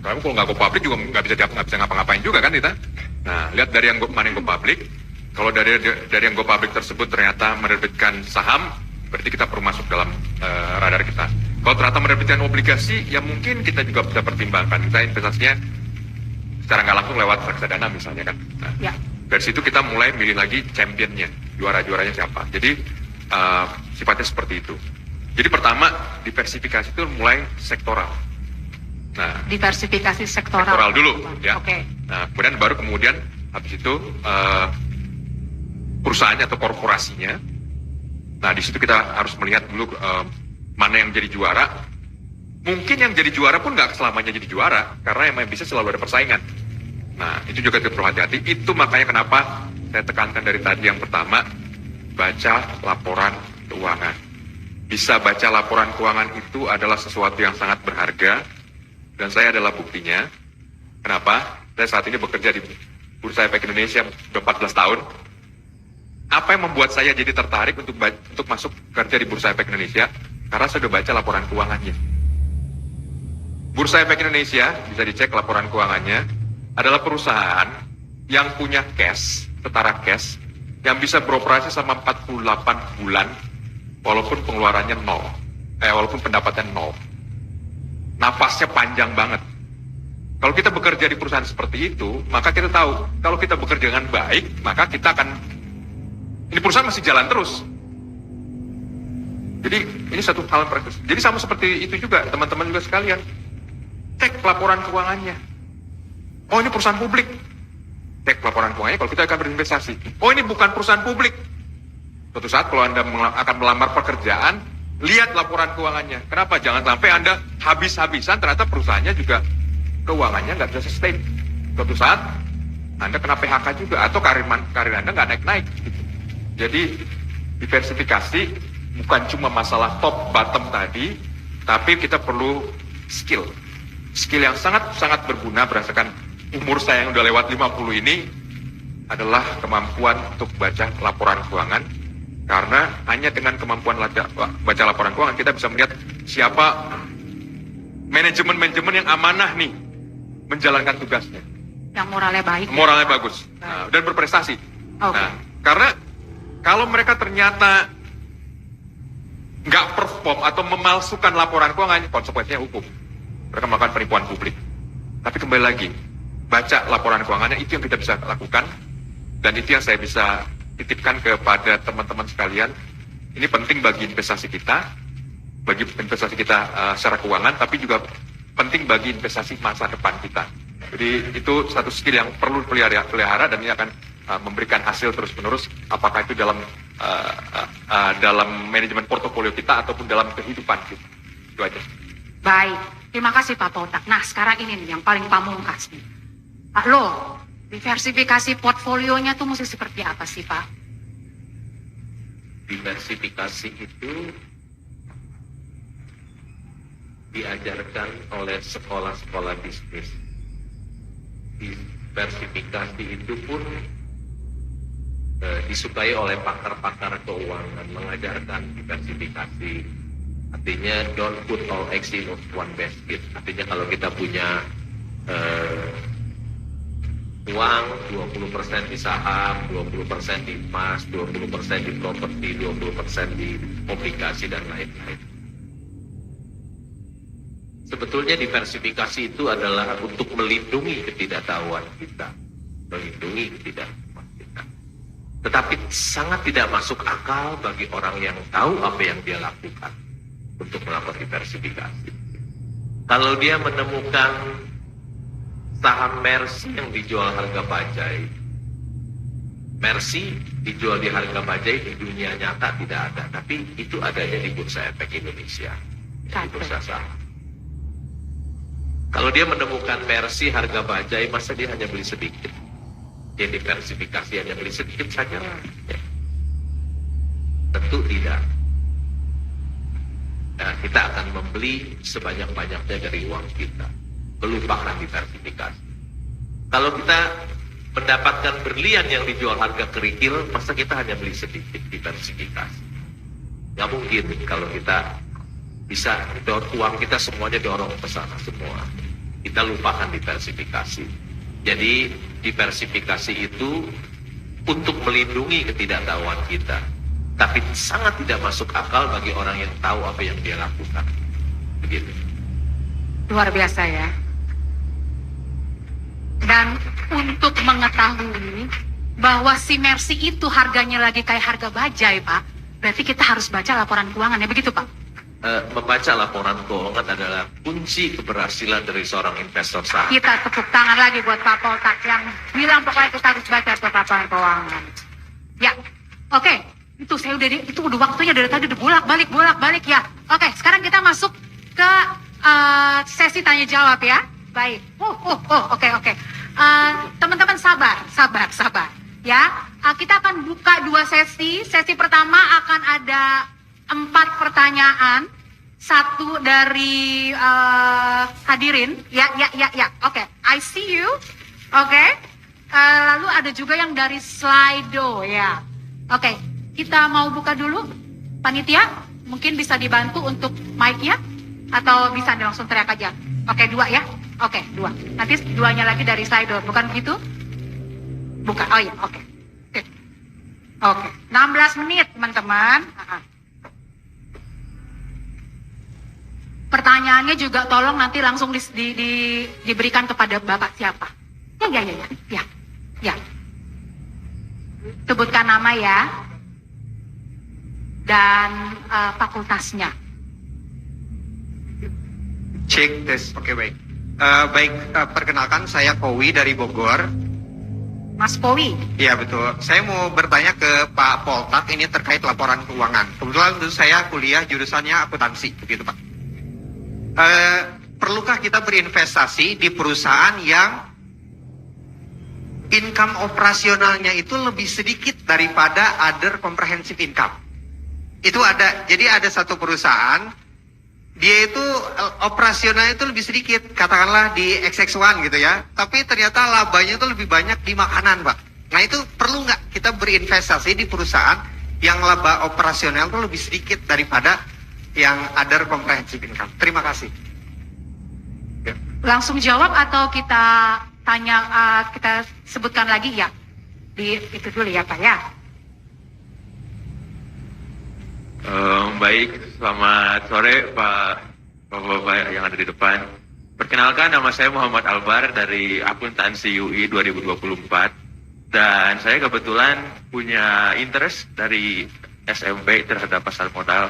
Kalau nggak go public juga nggak bisa ngapa-ngapain juga kan kita. Nah, lihat dari mana yang go public. Kalau dari yang go public tersebut ternyata menerbitkan saham, berarti kita perlu masuk dalam radar kita. Kalau ternyata menerbitkan obligasi, ya mungkin kita juga bisa pertimbangkan. Kita investasinya secara nggak langsung lewat reksadana misalnya kan. Nah, Ya. dari situ kita mulai milih lagi championnya, juara-juaranya siapa. Jadi sifatnya seperti itu. Jadi pertama, diversifikasi itu mulai sektoral. Nah, Diversifikasi sektoral. sektoral dulu ya. Oke. Nah, kemudian habis itu perusahaannya atau korporasinya. Nah, di situ kita harus melihat dulu mana yang jadi juara. Mungkin yang jadi juara pun nggak selamanya jadi juara, karena yang bisa selalu ada persaingan. Nah, itu juga kita perlu hati-hati. Itu makanya kenapa saya tekankan dari tadi yang pertama, baca laporan keuangan. Bisa baca laporan keuangan itu adalah sesuatu yang sangat berharga, dan saya adalah buktinya. Kenapa? Saya saat ini bekerja di Bursa Efek Indonesia sudah 14 tahun. Apa yang membuat saya jadi tertarik untuk masuk kerja di Bursa Efek Indonesia? Karena saya sudah baca laporan keuangannya. Bursa Efek Indonesia, bisa dicek laporan keuangannya, adalah perusahaan yang punya cash, setara cash, yang bisa beroperasi selama 48 bulan, walaupun pengeluarannya walaupun pendapatan 0. Napasnya panjang banget. Kalau kita bekerja di perusahaan seperti itu, maka kita tahu, kalau kita bekerja dengan baik, maka kita akan, ini perusahaan masih jalan terus. Jadi ini satu hal praktis. Jadi sama seperti itu juga teman-teman juga sekalian. Cek laporan keuangannya. Oh ini perusahaan publik. Cek laporan keuangannya kalau kita akan berinvestasi. Oh ini bukan perusahaan publik. Suatu saat kalau Anda akan melamar pekerjaan, lihat laporan keuangannya. Kenapa? Jangan sampai Anda habis-habisan ternyata perusahaannya juga keuangannya nggak bisa sustain. Suatu saat Anda kena PHK juga atau karir Anda nggak naik-naik. Jadi diversifikasi bukan cuma masalah top bottom tadi, tapi kita perlu skill yang sangat berguna berdasarkan umur saya yang udah lewat 50 ini adalah kemampuan untuk baca laporan keuangan, karena hanya dengan kemampuan baca laporan keuangan kita bisa melihat siapa manajemen yang amanah nih menjalankan tugasnya, Yang moralnya baik. moralnya bagus, nah, dan berprestasi. Oke. Nah, karena kalau mereka ternyata nggak perform atau memalsukan laporan keuangan, konsekuensinya hukum. Mereka melakukan penipuan publik. Tapi kembali lagi, baca laporan keuangannya, itu yang kita bisa lakukan, dan itu yang saya bisa titipkan kepada teman-teman sekalian. Ini penting bagi investasi kita secara keuangan, tapi juga penting bagi investasi masa depan kita. Jadi itu satu skill yang perlu pelihara, dan ini akan memberikan hasil terus-menerus, apakah itu dalam manajemen portofolio kita ataupun dalam kehidupan kita. Itu aja. Baik, terima kasih Pak Poltak. Nah sekarang ini nih yang paling pamungkas nih. Pak Lo, diversifikasi portfolionya tuh mesti seperti apa sih Pak? Diversifikasi itu diajarkan oleh sekolah-sekolah bisnis. Diversifikasi itu pun disukai oleh pakar-pakar keuangan, mengajarkan diversifikasi. Artinya don't put all eggs in one basket. Artinya kalau kita punya uang 20% di saham, 20% di emas, 20% di properti, 20% di obligasi dan lain-lain. Sebetulnya diversifikasi itu adalah untuk melindungi ketidaktahuan kita, melindungi ketidaktahuan kita. Tetapi sangat tidak masuk akal bagi orang yang tahu apa yang dia lakukan untuk melakukan diversifikasi. Kalau dia menemukan saham Mercy yang dijual harga bajai, Mercy dijual di harga bajai di dunia nyata tidak ada, tapi itu adanya di Bursa Efek Indonesia, di bursa saham. Kalau dia menemukan Mercy harga bajai, masa dia hanya beli sedikit? Dia diversifikasi hanya beli sedikit saja? Ya. Tentu tidak. Nah, kita akan membeli sebanyak-banyaknya dari uang kita, melupakan diversifikasi. Kalau kita mendapatkan berlian yang dijual harga kerikil, masa kita hanya beli sedikit diversifikasi? Nggak mungkin kalau kita bisa uang kita semuanya dorong ke sana semua. Kita lupakan diversifikasi. Jadi diversifikasi itu untuk melindungi ketidaktahuan kita, tapi sangat tidak masuk akal bagi orang yang tahu apa yang dia lakukan. Begitu. Luar biasa ya. Dan untuk mengetahui bahwa si Mercy itu harganya lagi kayak harga bajai, Pak, berarti kita harus baca laporan keuangan, ya begitu, Pak? Membaca laporan keuangan adalah kunci keberhasilan dari seorang investor saham. Kita tepuk tangan lagi buat Pak Poltak yang bilang pokoknya kita harus baca tuh laporan keuangan. Ya, oke. Itu saya udah waktunya dari tadi udah bolak-balik ya. Oke, sekarang kita masuk ke sesi tanya jawab ya. Baik. Oke. Teman-teman sabar. Ya, kita akan buka 2 sesi. Sesi pertama akan ada 4 pertanyaan. 1 dari hadirin. Ya. Oke, I see you. Oke. Lalu ada juga yang dari Slido ya. Oke, kita mau buka dulu. Panitia, mungkin bisa dibantu untuk mic-nya atau bisa langsung teriak aja. Oke, 2 ya. Oke, 2. Nanti 2-nya lagi dari Slido, bukan begitu? Bukan. Oh iya, oke. Oke. 16 menit, teman-teman. Pertanyaannya juga tolong nanti langsung diberikan kepada Bapak siapa. Ya. Sebutkan nama ya. Dan fakultasnya. Cek tes. Oke, baik. Perkenalkan saya Kowi dari Bogor. Mas Kowi. Iya betul. Saya mau bertanya ke Pak Poltak ini terkait laporan keuangan. Kebetulan itu saya kuliah jurusannya akuntansi, begitu Pak. Perlukah kita berinvestasi di perusahaan yang income operasionalnya itu lebih sedikit daripada other comprehensive income? Itu ada. Jadi ada satu perusahaan, dia itu operasionalnya itu lebih sedikit, katakanlah di XX1 gitu ya, tapi ternyata labanya itu lebih banyak di makanan, Pak. Nah itu perlu nggak kita berinvestasi di perusahaan yang laba operasional itu lebih sedikit daripada yang other comprehensive income? Terima kasih. Ya. Langsung jawab atau kita tanya, kita sebutkan lagi ya? Itu dulu ya Pak ya. Baik, selamat sore Bapak yang ada di depan. Perkenalkan, nama saya Muhammad Albar dari Akuntansi UI 2024. Dan saya kebetulan punya interest dari SMP terhadap pasar modal.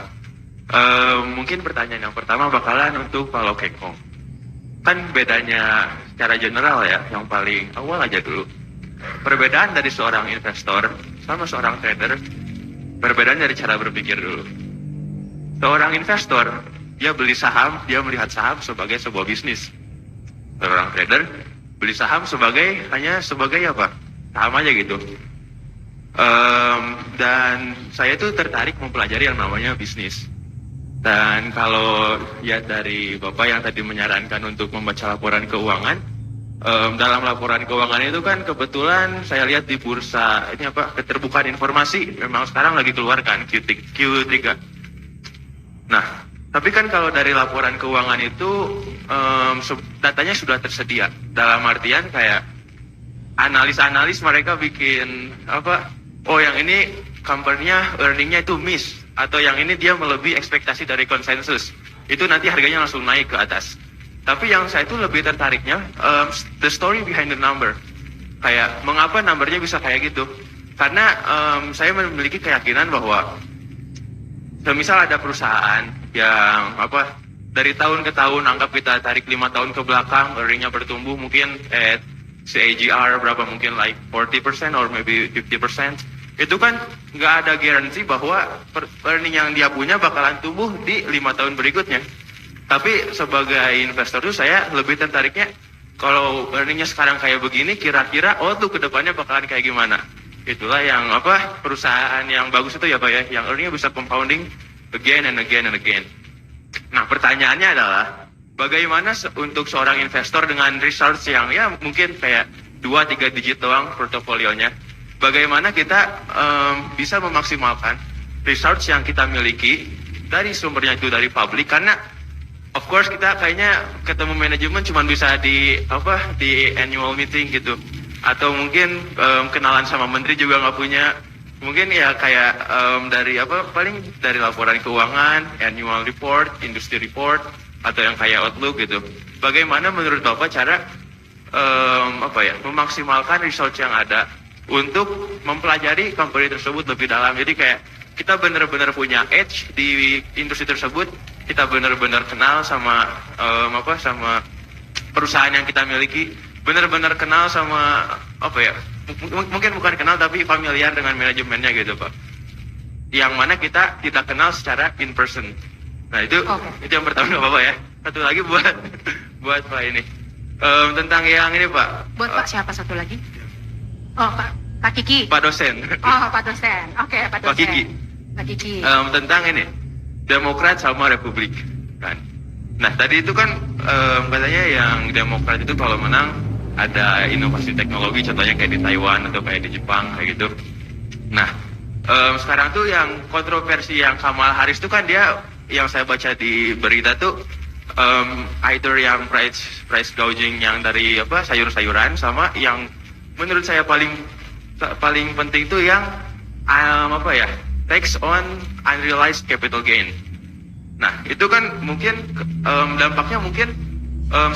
Mungkin pertanyaan yang pertama bakalan untuk Pak Lokekong. Kan bedanya secara general ya, yang paling awal aja dulu. Perbedaan dari seorang investor sama seorang trader, perbedaan dari cara berpikir dulu. Seorang investor, dia beli saham, dia melihat saham sebagai sebuah bisnis. Seorang trader, beli saham hanya sebagai apa? Saham aja gitu. Dan saya tuh tertarik mempelajari yang namanya bisnis. Dan kalau lihat dari Bapak yang tadi menyarankan untuk membaca laporan keuangan, dalam laporan keuangan itu kan kebetulan saya lihat di bursa ini keterbukaan informasi memang sekarang lagi keluar kan Q3. Nah, tapi kan kalau dari laporan keuangan itu datanya sudah tersedia. Dalam artian kayak analis mereka bikin yang ini company-nya earning-nya itu miss, atau yang ini dia melebihi ekspektasi dari konsensus. Itu nanti harganya langsung naik ke atas. Tapi yang saya itu lebih tertariknya the story behind the number. Kayak mengapa numbernya bisa kayak gitu? Karena saya memiliki keyakinan bahwa semisal ada perusahaan yang dari tahun ke tahun, anggap kita tarik 5 tahun ke belakang, earningnya bertumbuh mungkin at CAGR berapa, mungkin like 40% or maybe 50%. Itu kan nggak ada garansi bahwa earning yang dia punya bakalan tumbuh di 5 tahun berikutnya. Tapi sebagai investor tuh saya lebih tertariknya, kalau earningnya sekarang kayak begini, kira-kira tuh kedepannya bakalan kayak gimana. Itulah yang perusahaan yang bagus itu ya Pak ya, yang earningnya bisa compounding again and again and again. Nah pertanyaannya adalah, bagaimana untuk seorang investor dengan research yang ya mungkin kayak 2-3 digit doang portofolionya, bagaimana kita bisa memaksimalkan research yang kita miliki dari sumbernya itu dari publik, karena of course kita kayaknya ketemu manajemen cuma bisa di annual meeting gitu, atau mungkin kenalan sama menteri juga nggak punya, mungkin ya kayak dari paling dari laporan keuangan, annual report, industry report, atau yang kayak outlook gitu. Bagaimana menurut Bapak cara memaksimalkan research yang ada untuk mempelajari company tersebut lebih dalam. Jadi kayak kita benar-benar punya edge di industri tersebut, kita benar-benar kenal sama sama perusahaan yang kita miliki, benar-benar kenal sama mungkin bukan kenal tapi familiar dengan manajemennya gitu Pak, yang mana kita tidak kenal secara in person. Nah itu yang pertama Bapak ya. Satu lagi buat Pak ini tentang yang ini Pak. Buat Pak siapa satu lagi? Pak Kiki. Pak dosen. Pak dosen. Oke, Pak dosen. Pak Kiki. Tentang ini Demokrat sama Republik kan. Nah tadi itu kan katanya yang Demokrat itu kalau menang ada inovasi teknologi, contohnya kayak di Taiwan atau kayak di Jepang kayak gitu. Nah sekarang tuh yang kontroversi yang Kamala Harris itu kan dia, yang saya baca di berita tuh either yang price gouging yang dari sayur-sayuran, sama yang menurut saya paling penting tuh yang tax on unrealized capital gain. Nah itu kan mungkin dampaknya mungkin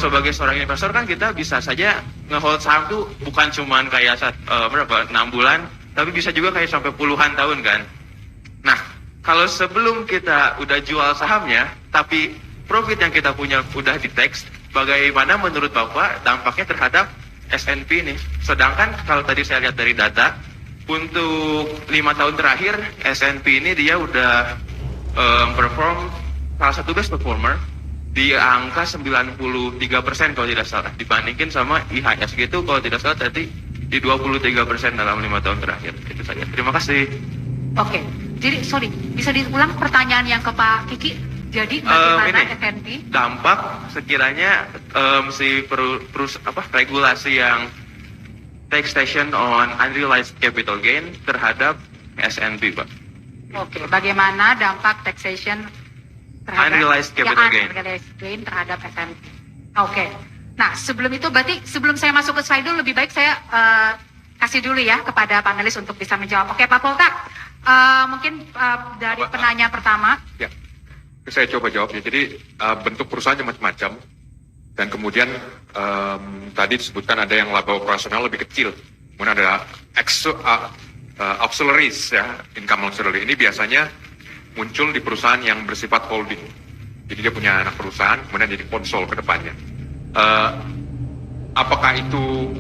sebagai seorang investor kan kita bisa saja nge-hold saham tuh bukan cuman kayak 6 bulan, tapi bisa juga kayak sampai puluhan tahun kan. Nah kalau sebelum kita udah jual sahamnya, tapi profit yang kita punya udah di tax, bagaimana menurut Bapak dampaknya terhadap S&P ini? Sedangkan kalau tadi saya lihat dari data, untuk 5 tahun terakhir S&P ini dia udah perform salah satu best performer di angka 93% kalau tidak salah, dibandingin sama IHSG itu kalau tidak salah tadi di 23% dalam 5 tahun terakhir. Itu saja. Terima kasih. Oke. Jadi sorry, bisa diulang pertanyaan yang ke Pak Kiki? Jadi bagaimana S&P? Dampak sekiranya regulasi yang taxation on unrealized capital gain terhadap S&P, Pak. Oke, bagaimana dampak taxation terhadap unrealized capital gain terhadap S&P? Oke. Nah, sebelum itu berarti sebelum saya masuk ke slide dulu, lebih baik saya kasih dulu ya kepada panelis untuk bisa menjawab. Oke, Pak Poltak, mungkin dari penanya pertama. Ya, saya coba jawab ya. Jadi bentuk perusahaannya macam-macam, dan kemudian tadi disebutkan ada yang laba operasional lebih kecil, kemudian ada auxiliaries ya, income auxiliary. Ini biasanya muncul di perusahaan yang bersifat holding. Jadi dia punya anak perusahaan, kemudian jadi konsol ke depannya. Apakah itu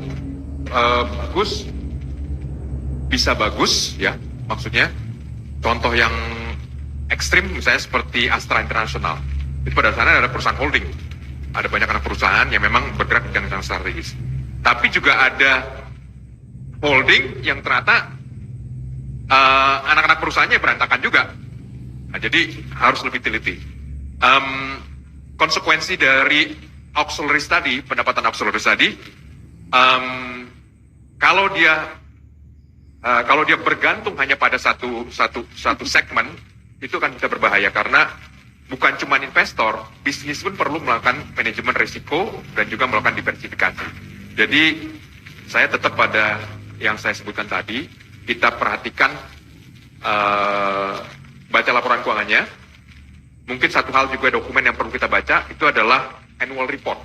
bagus? Bisa bagus ya, maksudnya contoh yang ekstrim misalnya seperti Astra International. Itu pada sana ada perusahaan holding. Ada banyak anak perusahaan yang memang bergerak di bidang strategis. Tapi juga ada holding yang ternyata anak-anak perusahaannya berantakan juga. Nah, jadi harus lebih teliti. Konsekuensi dari auxiliaries tadi, pendapatan auxiliaries tadi, kalau dia bergantung hanya pada satu segmen, itu kan bisa berbahaya karena bukan cuma investor, bisnis pun perlu melakukan manajemen risiko dan juga melakukan diversifikasi. Jadi saya tetap pada yang saya sebutkan tadi, kita perhatikan baca laporan keuangannya. Mungkin satu hal juga dokumen yang perlu kita baca itu adalah annual report.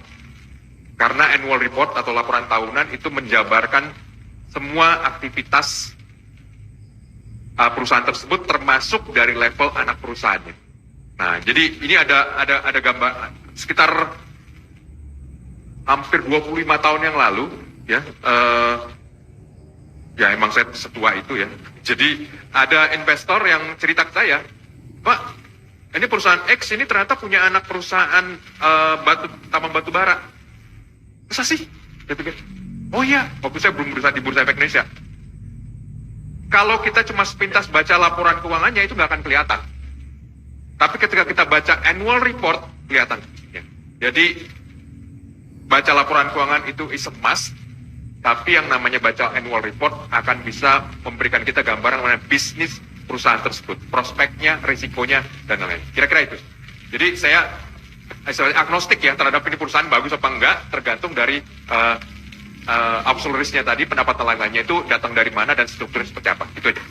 Karena annual report atau laporan tahunan itu menjabarkan semua aktivitas perusahaan tersebut termasuk dari level anak perusahaannya. Nah, jadi ini ada gambar sekitar hampir 25 tahun yang lalu, ya. Ya emang saya setua itu ya. Jadi ada investor yang cerita ke saya, Pak, ini perusahaan X ini ternyata punya anak perusahaan tambang batu bara. Masa sih? Dia pikir, oh iya, waktu saya belum berusaha di Bursa Efek Indonesia. Kalau kita cuma sepintas baca laporan keuangannya itu nggak akan kelihatan. Tapi ketika kita baca annual report, kelihatan. Ya. Jadi, baca laporan keuangan itu is a must, tapi yang namanya baca annual report akan bisa memberikan kita gambaran mengenai bisnis perusahaan tersebut, prospeknya, risikonya, dan lain-lain. Kira-kira itu. Jadi saya agnostik ya terhadap ini perusahaan bagus apa enggak, tergantung dari absolute risk-nya tadi, pendapatan lainnya itu datang dari mana dan strukturnya seperti apa. Itu aja.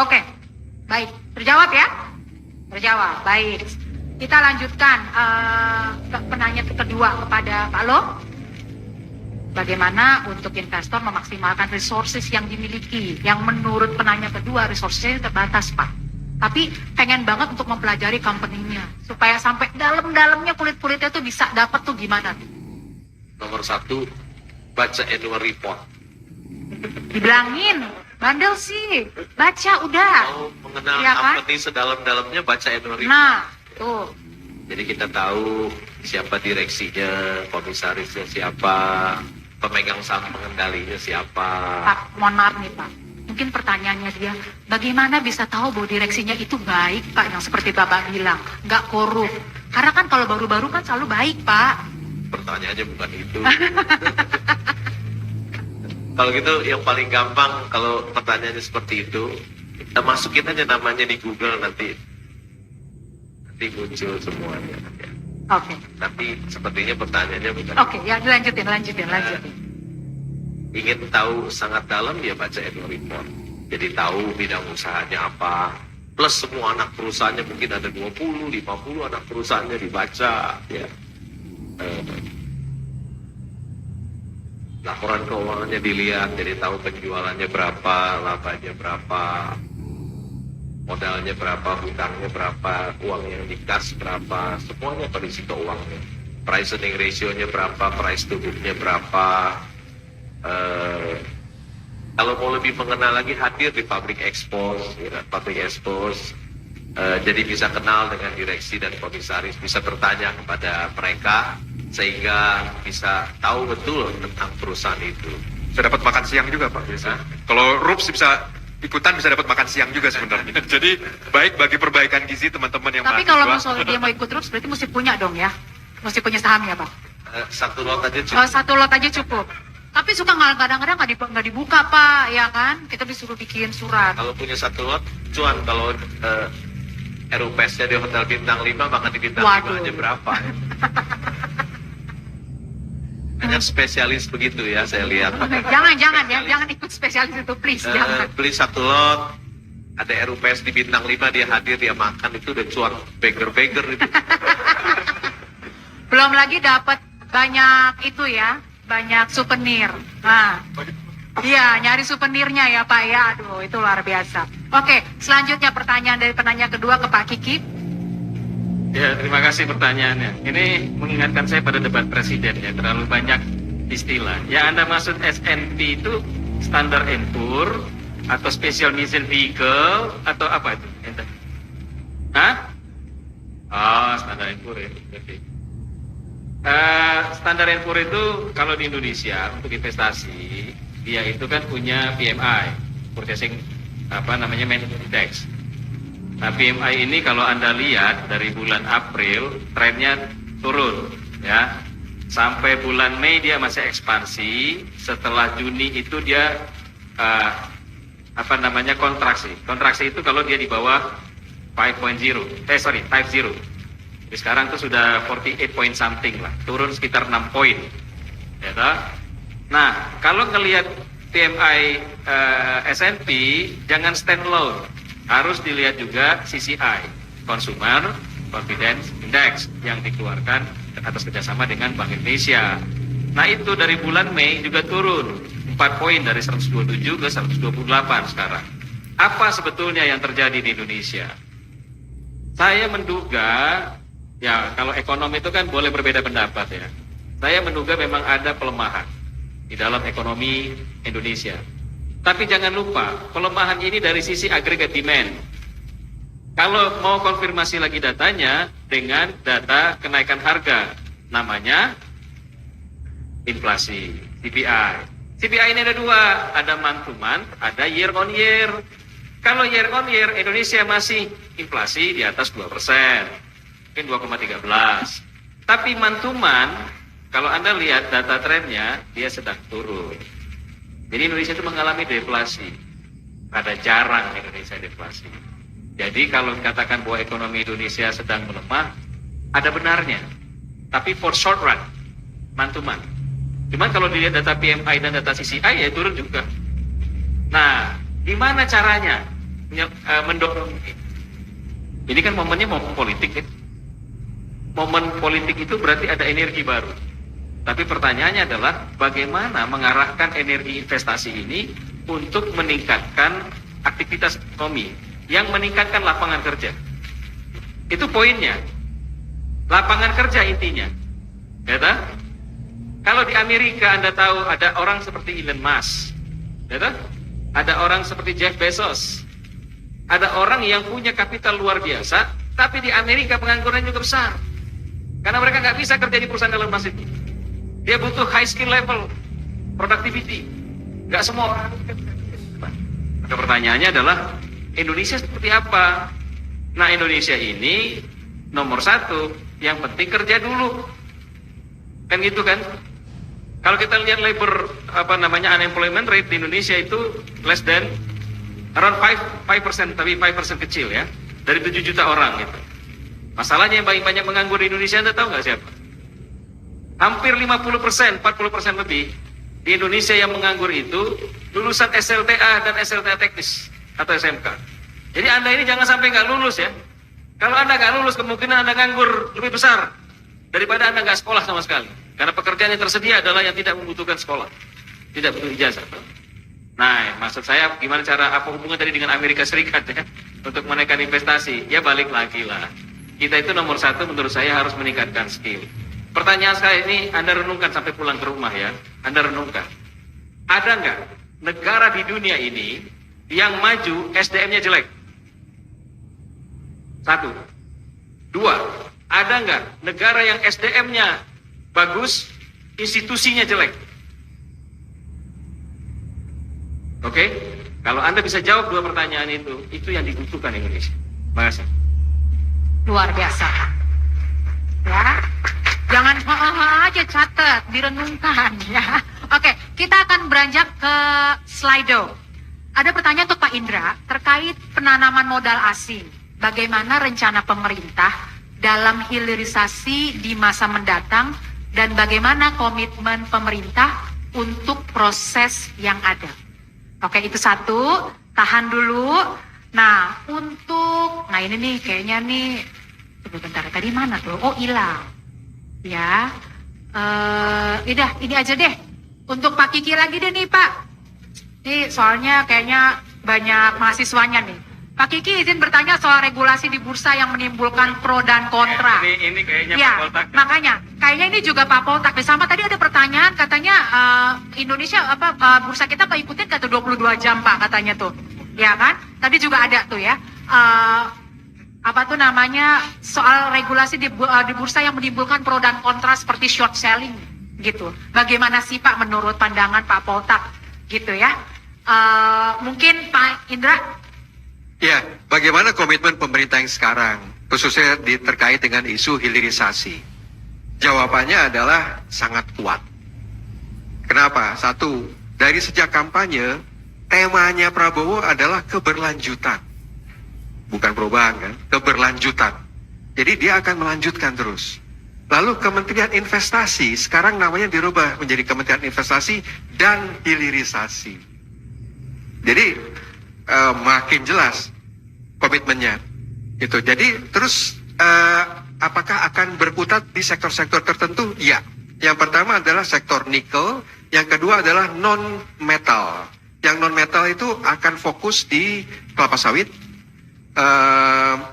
Oke, baik. Terjawab ya? Terjawab, baik. Kita lanjutkan ke penanya kedua kepada Pak Lo. Bagaimana untuk investor memaksimalkan resources yang dimiliki? Yang menurut penanya kedua, resources terbatas, Pak. Tapi pengen banget untuk mempelajari company-nya. Supaya sampai dalam-dalamnya kulit-kulitnya tuh bisa dapat tuh gimana? Nomor 1, baca annual report. Dibilangin, bandel sih. Baca udah. Mau mengenal Iya kan? company sedalam-dalamnya, baca annual report. Nah, tuh. Jadi kita tahu siapa direksinya, komisarisnya siapa, pemegang saham pengendalinya siapa. Pak, mohon maaf nih Pak. Mungkin pertanyaannya dia, bagaimana bisa tahu bahwa direksinya itu baik Pak, yang seperti Bapak bilang, nggak korup. Karena kan kalau baru-baru kan selalu baik Pak. Pertanyaannya bukan itu. Kalau gitu yang paling gampang kalau pertanyaannya seperti itu, kita masukin aja namanya di Google nanti muncul semuanya. Oke. Tapi sepertinya pertanyaannya bukan. Oke, ya lanjutin. Ingin tahu sangat dalam ya baca annual report. Jadi tahu bidang usahanya apa. Plus semua anak perusahaannya mungkin ada 20, 50 anak perusahaannya dibaca ya. Laporan keuangannya dilihat, jadi tahu penjualannya berapa, labanya berapa, modalnya berapa, hutangnya berapa, uang yang dikas berapa, semuanya kondisi keuangannya. Price earning ratio-nya berapa, price to book-nya berapa. Kalau mau lebih mengenal lagi, hadir di public expose, jadi bisa kenal dengan direksi dan komisaris, bisa bertanya kepada mereka sehingga bisa tahu betul tentang perusahaan itu. Bisa dapat makan siang juga Pak biasa. Kalau RUPS bisa ikutan, bisa dapat makan siang juga sebenarnya. Jadi baik bagi perbaikan gizi teman-teman yang Tapi mahasiswa. kalau misalnya dia mau ikut terus, berarti mesti punya dong ya? Mesti punya saham ya Pak? Satu lot aja cukup. Oh, satu lot aja cukup. Tapi suka kadang-kadang nggak dibuka Pak, ya kan? Kita disuruh bikin surat. Kalau punya satu lot, cuan. Kalau RUPS-nya di hotel bintang 5, maka di bintang 5 aja berapa ya? Hanya spesialis begitu ya, saya lihat. Jangan ikut spesialis itu please. Jangan. Beli satu lot, ada RUPS di bintang 5, dia hadir, dia makan, itu udah cuan. Beggar itu. Belum lagi dapat banyak itu ya, banyak souvenir. Nah, iya nyari souvenirnya ya Pak ya. Aduh, itu luar biasa. Oke, selanjutnya pertanyaan dari penanya kedua ke Pak Kiki. Ya, terima kasih pertanyaannya. Ini mengingatkan saya pada debat presiden ya, terlalu banyak istilah. Yang Anda maksud S&P itu Standard & Poor atau Special Mission Vehicle atau apa itu? Hah? Oh, Standard & Poor ya. Oke. Standard & Poor itu kalau di Indonesia untuk investasi dia itu kan punya PMI, Purchasing Management Index. Nah, PMI ini kalau Anda lihat dari bulan April trennya turun ya. Sampai bulan Mei dia masih ekspansi, setelah Juni itu dia kontraksi. Kontraksi itu kalau dia di bawah 50. Jadi sekarang itu sudah 48 point something lah, turun sekitar 6 poin. Ya toh? Nah, kalau ngelihat PMI S&P jangan stand alone. Harus dilihat juga CCI, Consumer Confidence Index, yang dikeluarkan atas kerjasama dengan Bank Indonesia. Nah itu dari bulan Mei juga turun 4 poin dari 127 ke 128 sekarang. Apa sebetulnya yang terjadi di Indonesia? Saya menduga, ya kalau ekonomi itu kan boleh berbeda pendapat ya. Saya menduga memang ada pelemahan di dalam ekonomi Indonesia. Tapi jangan lupa, pelemahan ini dari sisi aggregate demand. Kalau mau konfirmasi lagi datanya dengan data kenaikan harga, namanya inflasi, CPI. CPI ini ada dua, ada month to month, ada year on year. Kalau year on year, Indonesia masih inflasi di atas 2%, mungkin 2,13. Tapi month to month, kalau Anda lihat data trennya, dia sedang turun. Jadi Indonesia itu mengalami deflasi. Ada jarang Indonesia deflasi. Jadi kalau dikatakan bahwa ekonomi Indonesia sedang melemah, ada benarnya. Tapi for short run, month to month. Cuman kalau dilihat data PMI dan data CCI, ya turun juga. Nah, gimana caranya mendorong ini? Ini kan momennya momen politik ya. Momen politik itu berarti ada energi baru. Tapi pertanyaannya adalah bagaimana mengarahkan energi investasi ini untuk meningkatkan aktivitas ekonomi yang meningkatkan lapangan kerja. Itu poinnya. Lapangan kerja intinya. Ya tak? Kalau di Amerika Anda tahu ada orang seperti Elon Musk. Ya tak? Ada orang seperti Jeff Bezos. Ada orang yang punya kapital luar biasa, tapi di Amerika pengangguran juga besar. Karena mereka nggak bisa kerja di perusahaan Elon Musk itu. Dia butuh high skill level, productivity. Nggak semua orang. Maka pertanyaannya adalah, Indonesia seperti apa? Nah, Indonesia ini nomor satu, yang penting kerja dulu. Kan gitu kan? Kalau kita lihat labor, unemployment rate di Indonesia itu less than around 5%, tapi 5% kecil ya, dari 7 juta orang gitu. Masalahnya yang paling banyak menganggur di Indonesia, Anda tahu nggak siapa? Hampir 50%, 40% lebih di Indonesia yang menganggur itu lulusan SLTA dan SLTA teknis atau SMK. Jadi Anda ini jangan sampai nggak lulus ya. Kalau Anda nggak lulus, kemungkinan Anda nganggur lebih besar daripada Anda nggak sekolah sama sekali. Karena pekerjaan yang tersedia adalah yang tidak membutuhkan sekolah, tidak butuh ijazah. Nah, maksud saya gimana apa hubungan tadi dengan Amerika Serikat ya, untuk menaikkan investasi? Ya balik lagi lah. Kita itu nomor satu menurut saya harus meningkatkan skill. Pertanyaan saya ini Anda renungkan sampai pulang ke rumah ya. Anda renungkan. Ada nggak negara di dunia ini yang maju SDM-nya jelek? Satu. Dua. Ada nggak negara yang SDM-nya bagus, institusinya jelek? Oke? Kalau Anda bisa jawab dua pertanyaan itu yang dibutuhkan Indonesia. Terima kasih. Luar biasa. Ya. Jangan aja catat, direnungkan ya. Oke, kita akan beranjak ke Slido. Ada pertanyaan untuk Pak Indra terkait penanaman modal asing. Bagaimana rencana pemerintah dalam hilirisasi di masa mendatang dan bagaimana komitmen pemerintah untuk proses yang ada. Oke, itu satu. Tahan dulu. Nah, ini nih kayaknya nih, sebentar, tadi mana tuh? Oh, hilang. Ya, ini aja deh. Untuk Pak Kiki lagi deh nih Pak. Nih soalnya kayaknya banyak mahasiswanya nih. Pak Kiki izin bertanya soal regulasi di bursa yang menimbulkan pro dan kontra. Ini kayaknya ya, Pak Poltak. Makanya, kayaknya ini juga Pak Poltak. Sama tadi ada pertanyaan katanya Indonesia bursa kita Pak ikutin kata 22 jam Pak katanya tuh. Ya kan? Tadi juga ada tuh ya. Soal regulasi di bursa yang menimbulkan pro dan kontra seperti short selling gitu. Bagaimana sih Pak menurut pandangan Pak Poltak gitu ya? Mungkin Pak Indra? Ya, bagaimana komitmen pemerintah yang sekarang, khususnya terkait dengan isu hilirisasi? Jawabannya adalah sangat kuat. Kenapa? Satu, dari sejak kampanye, temanya Prabowo adalah keberlanjutan. Bukan perubahan kan, keberlanjutan. Jadi dia akan melanjutkan terus. Lalu Kementerian Investasi sekarang namanya dirubah menjadi Kementerian Investasi dan Hilirisasi. Jadi makin jelas komitmennya. Gitu. Jadi terus apakah akan berkutat di sektor-sektor tertentu? Ya. Yang pertama adalah sektor nikel, yang kedua adalah non metal. Yang non metal itu akan fokus di kelapa sawit,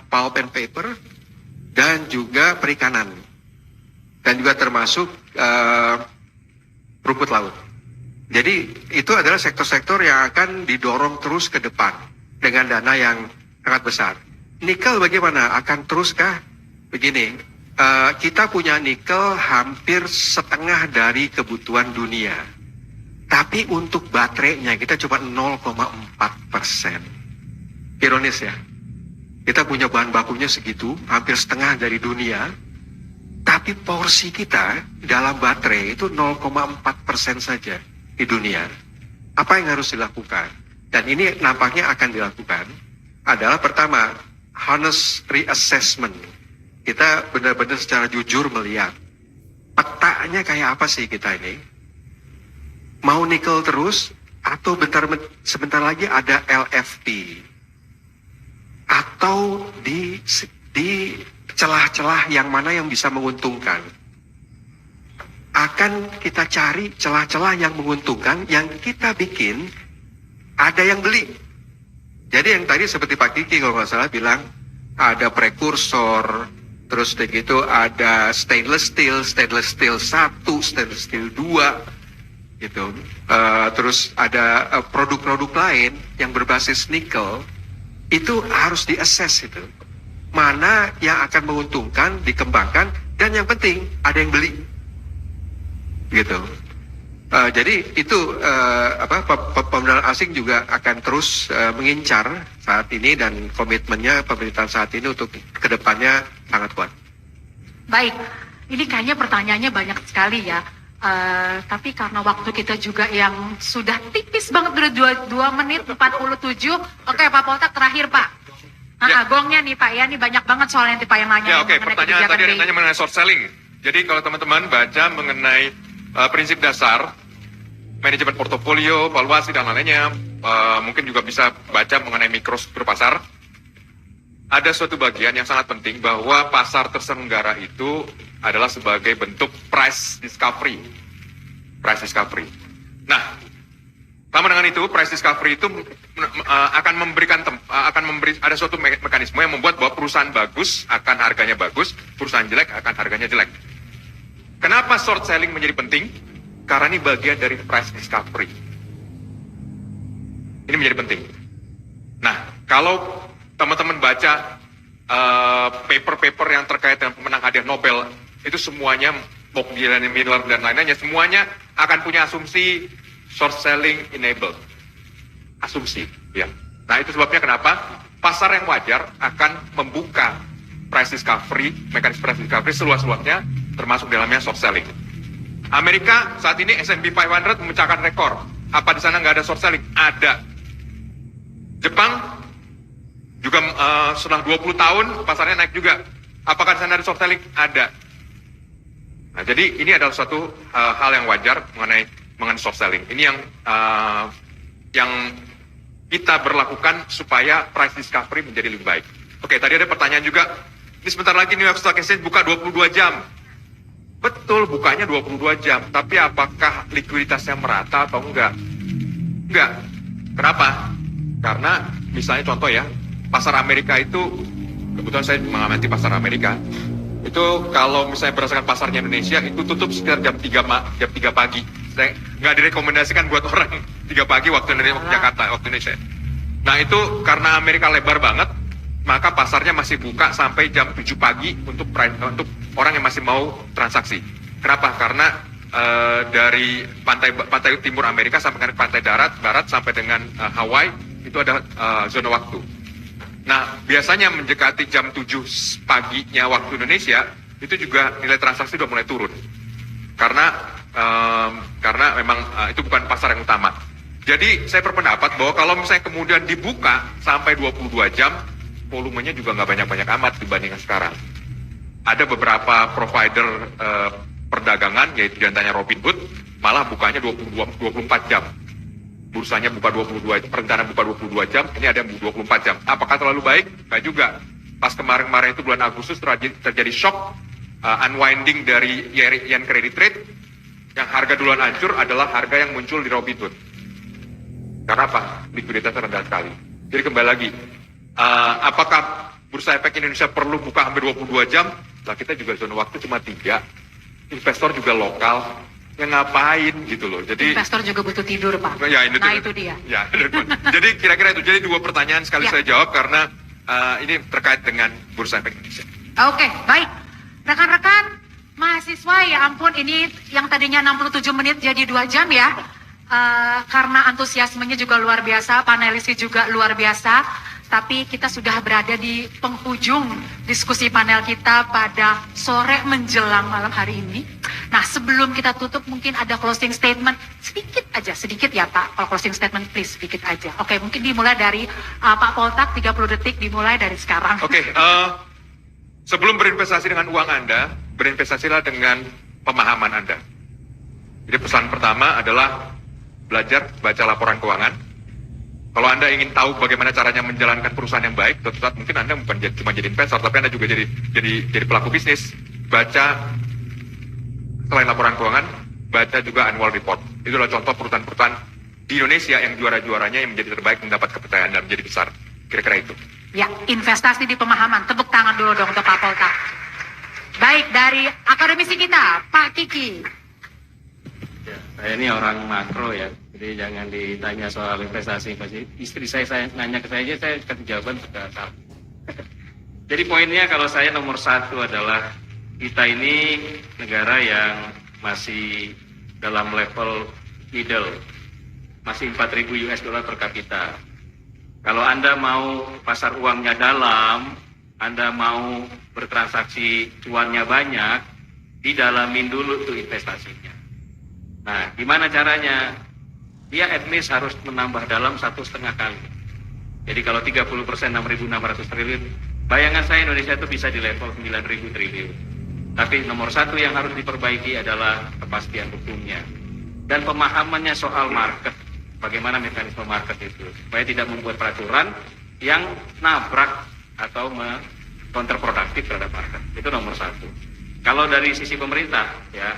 pulp and paper, dan juga perikanan, dan juga termasuk rumput laut. Jadi itu adalah sektor-sektor yang akan didorong terus ke depan dengan dana yang sangat besar. Nikel bagaimana? Akan teruskah? Begini, kita punya nikel hampir setengah dari kebutuhan dunia. Tapi untuk baterainya kita cuma 0,4%. Ironis ya. Kita punya bahan bakunya segitu, hampir setengah dari dunia. Tapi porsi kita dalam baterai itu 0,4% saja di dunia. Apa yang harus dilakukan? Dan ini nampaknya akan dilakukan adalah pertama, honest reassessment. Kita benar-benar secara jujur melihat petanya kayak apa sih kita ini. Mau nikel terus atau sebentar lagi ada LFP. Atau di celah-celah yang mana yang bisa menguntungkan. Akan kita cari celah-celah yang menguntungkan, yang kita bikin ada yang beli. Jadi yang tadi seperti Pak Kiki kalau nggak salah bilang ada prekursor, terus begitu ada stainless steel 1, stainless steel 2, gitu. Terus ada produk-produk lain yang berbasis nikel, itu harus di-assess itu. Mana yang akan menguntungkan, dikembangkan, dan yang penting ada yang beli. Gitu. Jadi itu pemodal asing juga akan terus mengincar saat ini, dan komitmennya pemerintahan saat ini untuk kedepannya sangat kuat. Baik, ini kayaknya pertanyaannya banyak sekali ya. Tapi karena waktu kita juga yang sudah tipis banget, udah 2 menit 47. Oke Pak Poltek, terakhir Pak. Ya. Gongnya nih Pak ya, ini banyak banget soal yang Pak yang nanya. Ya, oke, pertanyaan tadi ada nanya mengenai short selling. Jadi kalau teman-teman baca mengenai prinsip dasar manajemen portofolio, valuasi dan lainnya, mungkin juga bisa baca mengenai mikrostruktur pasar. Ada suatu bagian yang sangat penting bahwa pasar terselenggara itu adalah sebagai bentuk price discovery. Price discovery. Nah, sama dengan itu, price discovery itu akan memberi ada suatu mekanisme yang membuat bahwa perusahaan bagus akan harganya bagus, perusahaan jelek akan harganya jelek. Kenapa short selling menjadi penting? Karena ini bagian dari price discovery. Ini menjadi penting. Nah, kalau teman-teman baca paper-paper yang terkait dengan pemenang hadiah Nobel, itu semuanya, Bob Dylan, Miller, dan lain-lainnya, semuanya akan punya asumsi short selling enabled. Asumsi, ya. Nah, itu sebabnya kenapa pasar yang wajar akan membuka price discovery, mekanisme price discovery seluas-luasnya, termasuk dalamnya short selling. Amerika saat ini S&P 500 memecahkan rekor. Apa di sana nggak ada short selling? Ada. Jepang juga setelah 20 tahun pasarnya naik juga. Apakah di sana ada short selling? Ada. Nah, jadi ini adalah suatu hal yang wajar mengenai short selling. Ini yang kita berlakukan supaya price discovery menjadi lebih baik. Oke, tadi ada pertanyaan juga. Ini sebentar lagi New York Stock Exchange buka 22 jam. Betul, bukanya 22 jam. Tapi apakah likuiditasnya merata atau enggak? Enggak. Kenapa? Karena misalnya contoh ya, pasar Amerika itu, kebetulan saya mengamati pasar Amerika, itu kalau misalnya berdasarkan pasarnya Indonesia, itu tutup sekitar jam 3 pagi. Saya nggak direkomendasikan buat orang 3 pagi waktu Jakarta, waktu Indonesia. Nah itu karena Amerika lebar banget, maka pasarnya masih buka sampai jam 7 pagi untuk orang yang masih mau transaksi. Kenapa? Karena dari pantai timur Amerika sampai ke pantai barat sampai dengan Hawaii itu ada zona waktu. Nah, biasanya mendekati jam 7 paginya waktu Indonesia, itu juga nilai transaksi sudah mulai turun. Karena memang itu bukan pasar yang utama. Jadi, saya berpendapat bahwa kalau misalnya kemudian dibuka sampai 22 jam, volumenya juga nggak banyak-banyak amat dibandingkan sekarang. Ada beberapa provider perdagangan, yaitu diantaranya Robinhood, malah bukanya 24 jam. Bursanya buka 22, perencanaan buka 22 jam, ini ada yang 24 jam. Apakah terlalu baik? Enggak juga. Pas kemarin-kemarin itu bulan Agustus terjadi shock unwinding dari yen credit trade, yang harga duluan hancur adalah harga yang muncul di Robinhood. Karena apa? Likuiditasnya rendah sekali. Jadi kembali lagi, Apakah Bursa Efek Indonesia perlu buka hampir 22 jam? Lah kita juga zona waktu cuma 3. Investor juga lokal. Yang ngapain gitu loh. Jadi Investor juga butuh tidur, Pak. ya, ini Nah, tuh- itu dia. Ya, jadi kira-kira itu. Jadi 2 pertanyaan sekali Ya. saya jawab karena ini terkait dengan Bursa Efek Indonesia. Oke, baik. Rekan-rekan mahasiswa, ya ampun, ini yang tadinya 67 menit jadi 2 jam ya. Karena antusiasmenya juga luar biasa, panelisnya juga luar biasa. Tapi kita sudah berada di penghujung diskusi panel kita pada sore menjelang malam hari ini. Nah, sebelum kita tutup mungkin ada closing statement sedikit ya Pak. Kalau closing statement please sedikit aja. Oke, mungkin dimulai dari Pak Poltak, 30 detik dimulai dari sekarang. Oke, sebelum berinvestasi dengan uang Anda, berinvestasilah dengan pemahaman Anda. Jadi pesan pertama adalah belajar baca laporan keuangan. Kalau Anda ingin tahu bagaimana caranya menjalankan perusahaan yang baik, suatu saat mungkin Anda bukan cuma jadi investor, tapi Anda juga jadi pelaku bisnis. Baca selain laporan keuangan, baca juga annual report. Itu adalah contoh perusahaan-perusahaan di Indonesia yang juara-juaranya yang menjadi terbaik, mendapat kepercayaan dan menjadi besar. Kira-kira itu. Ya, investasi di pemahaman. Tepuk tangan dulu dong untuk Pak Poltak. Baik, dari akademisi kita, Pak Kiki. Ya, saya ini orang makro ya, jadi jangan ditanya soal investasi. Istri saya nanya ke saya aja, saya kasih jawaban sudah salah. Jadi poinnya kalau saya nomor 1 adalah kita ini negara yang masih dalam level middle, masih 4.000 US dollar per kapita. Kalau Anda mau pasar uangnya dalam, Anda mau bertransaksi cuannya banyak, didalamin dulu tuh investasinya. Nah, gimana caranya? Dia at least harus menambah dalam 1,5 kali. Jadi kalau 30% 6.600 triliun, bayangan saya Indonesia itu bisa di level 9.000 triliun. Tapi nomor 1 yang harus diperbaiki adalah kepastian hukumnya dan pemahamannya soal market. Bagaimana mekanisme market itu, supaya tidak membuat peraturan yang nabrak atau kontraproduktif terhadap market. Itu nomor 1. Kalau dari sisi pemerintah, ya,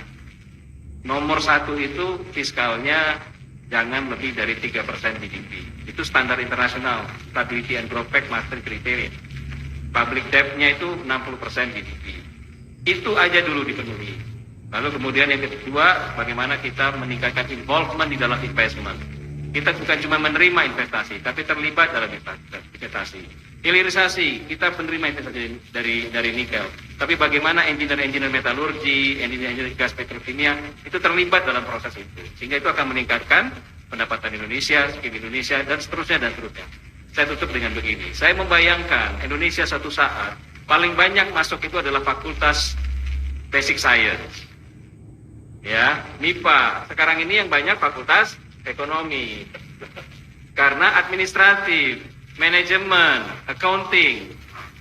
nomor 1 itu fiskalnya jangan lebih dari 3% GDP. Itu standar internasional, Stability and Growth Pact Maastricht Criteria. Public debt-nya itu 60% GDP. Itu aja dulu dipenuhi. Lalu kemudian yang kedua, bagaimana kita meningkatkan involvement di dalam investment. Kita bukan cuma menerima investasi, tapi terlibat dalam investasi. Hilirisasi, kita menerima investasi dari nikel. Tapi bagaimana engineer metalurgi, engineer gas petrokimia, itu terlibat dalam proses itu. Sehingga itu akan meningkatkan pendapatan Indonesia, skill Indonesia, dan seterusnya, dan seterusnya. Saya tutup dengan begini. Saya membayangkan Indonesia suatu saat, paling banyak masuk itu adalah fakultas basic science. Ya, MIPA. Sekarang ini yang banyak fakultas ekonomi. Karena administratif, manajemen, accounting.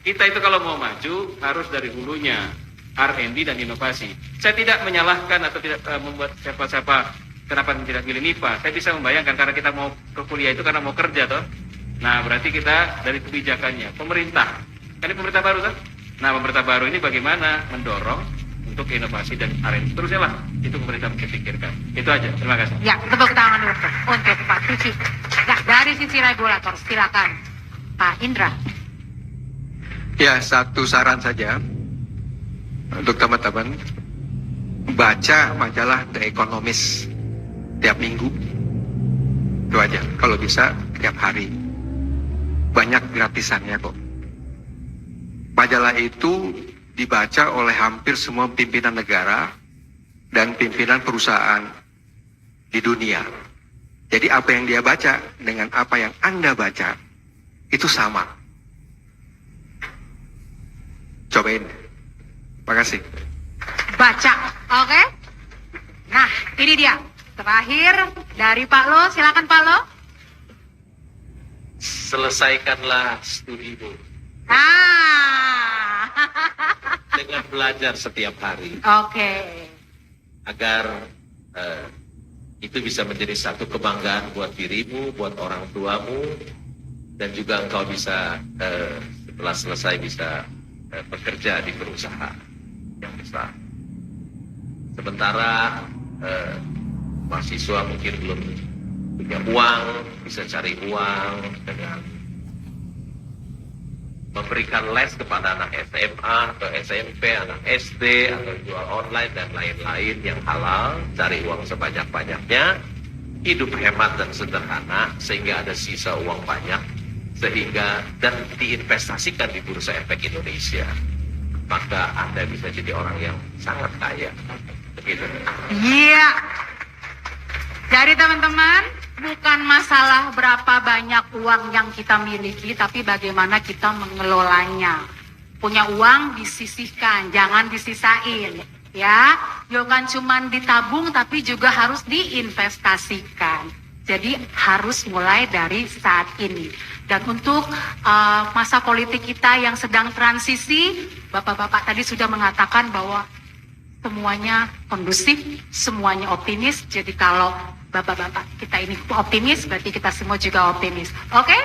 Kita itu kalau mau maju harus dari hulunya, R&D dan inovasi. Saya tidak menyalahkan atau tidak membuat siapa-siapa kenapa tidak pilih MIPA. Saya bisa membayangkan karena kita mau ke kuliah itu karena mau kerja toh. Nah, berarti kita dari kebijakannya, pemerintah. Kan ini pemerintah baru kan? Nah, pemerintah baru ini bagaimana mendorong untuk inovasi dan R&D. Terusnya lah, itu pemerintah mesti pikirkan. Itu aja, terima kasih. Ya, tepuk tangan dulu untuk Pak Kiki. Nah, dari sisi regulator, silakan Pak Indra. Ya, satu saran saja untuk teman-teman, baca majalah The Economist tiap minggu. Itu aja, kalau bisa tiap hari. Banyak gratisannya kok. Majalah itu dibaca oleh hampir semua pimpinan negara dan pimpinan perusahaan di dunia. Jadi apa yang dia baca dengan apa yang Anda baca itu sama. Cobain. Makasih. Baca, oke? Nah, ini dia. Terakhir dari Pak Lo, silakan Pak Lo. Selesaikanlah studimu Ah, dengan belajar setiap hari oke. agar itu bisa menjadi satu kebanggaan buat dirimu, buat orang tuamu, dan juga engkau bisa setelah selesai bisa bekerja di perusahaan yang besar. Sementara mahasiswa mungkin belum punya uang, bisa cari uang dengan memberikan les kepada anak SMA atau SMP, anak SD, atau jual online dan lain-lain yang halal, cari uang sebanyak-banyaknya, hidup hemat dan sederhana sehingga ada sisa uang banyak, sehingga dan diinvestasikan di Bursa Efek Indonesia, maka Anda bisa jadi orang yang sangat kaya. Begitu. Iya. Jadi teman-teman, bukan masalah berapa banyak uang yang kita miliki, tapi bagaimana kita mengelolanya. Punya uang disisihkan, jangan disisain. Ya, jangan cuma ditabung, tapi juga harus diinvestasikan. Jadi harus mulai dari saat ini. Dan untuk masa politik kita yang sedang transisi, Bapak-bapak tadi sudah mengatakan bahwa semuanya kondusif, semuanya optimis. Jadi kalau Bapak-bapak kita ini optimis, berarti kita semua juga optimis. Oke?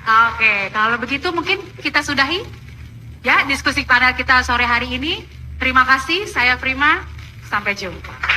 Oke, kalau begitu mungkin kita sudahi ya diskusi panel kita sore hari ini. Terima kasih, saya Prima. Sampai jumpa.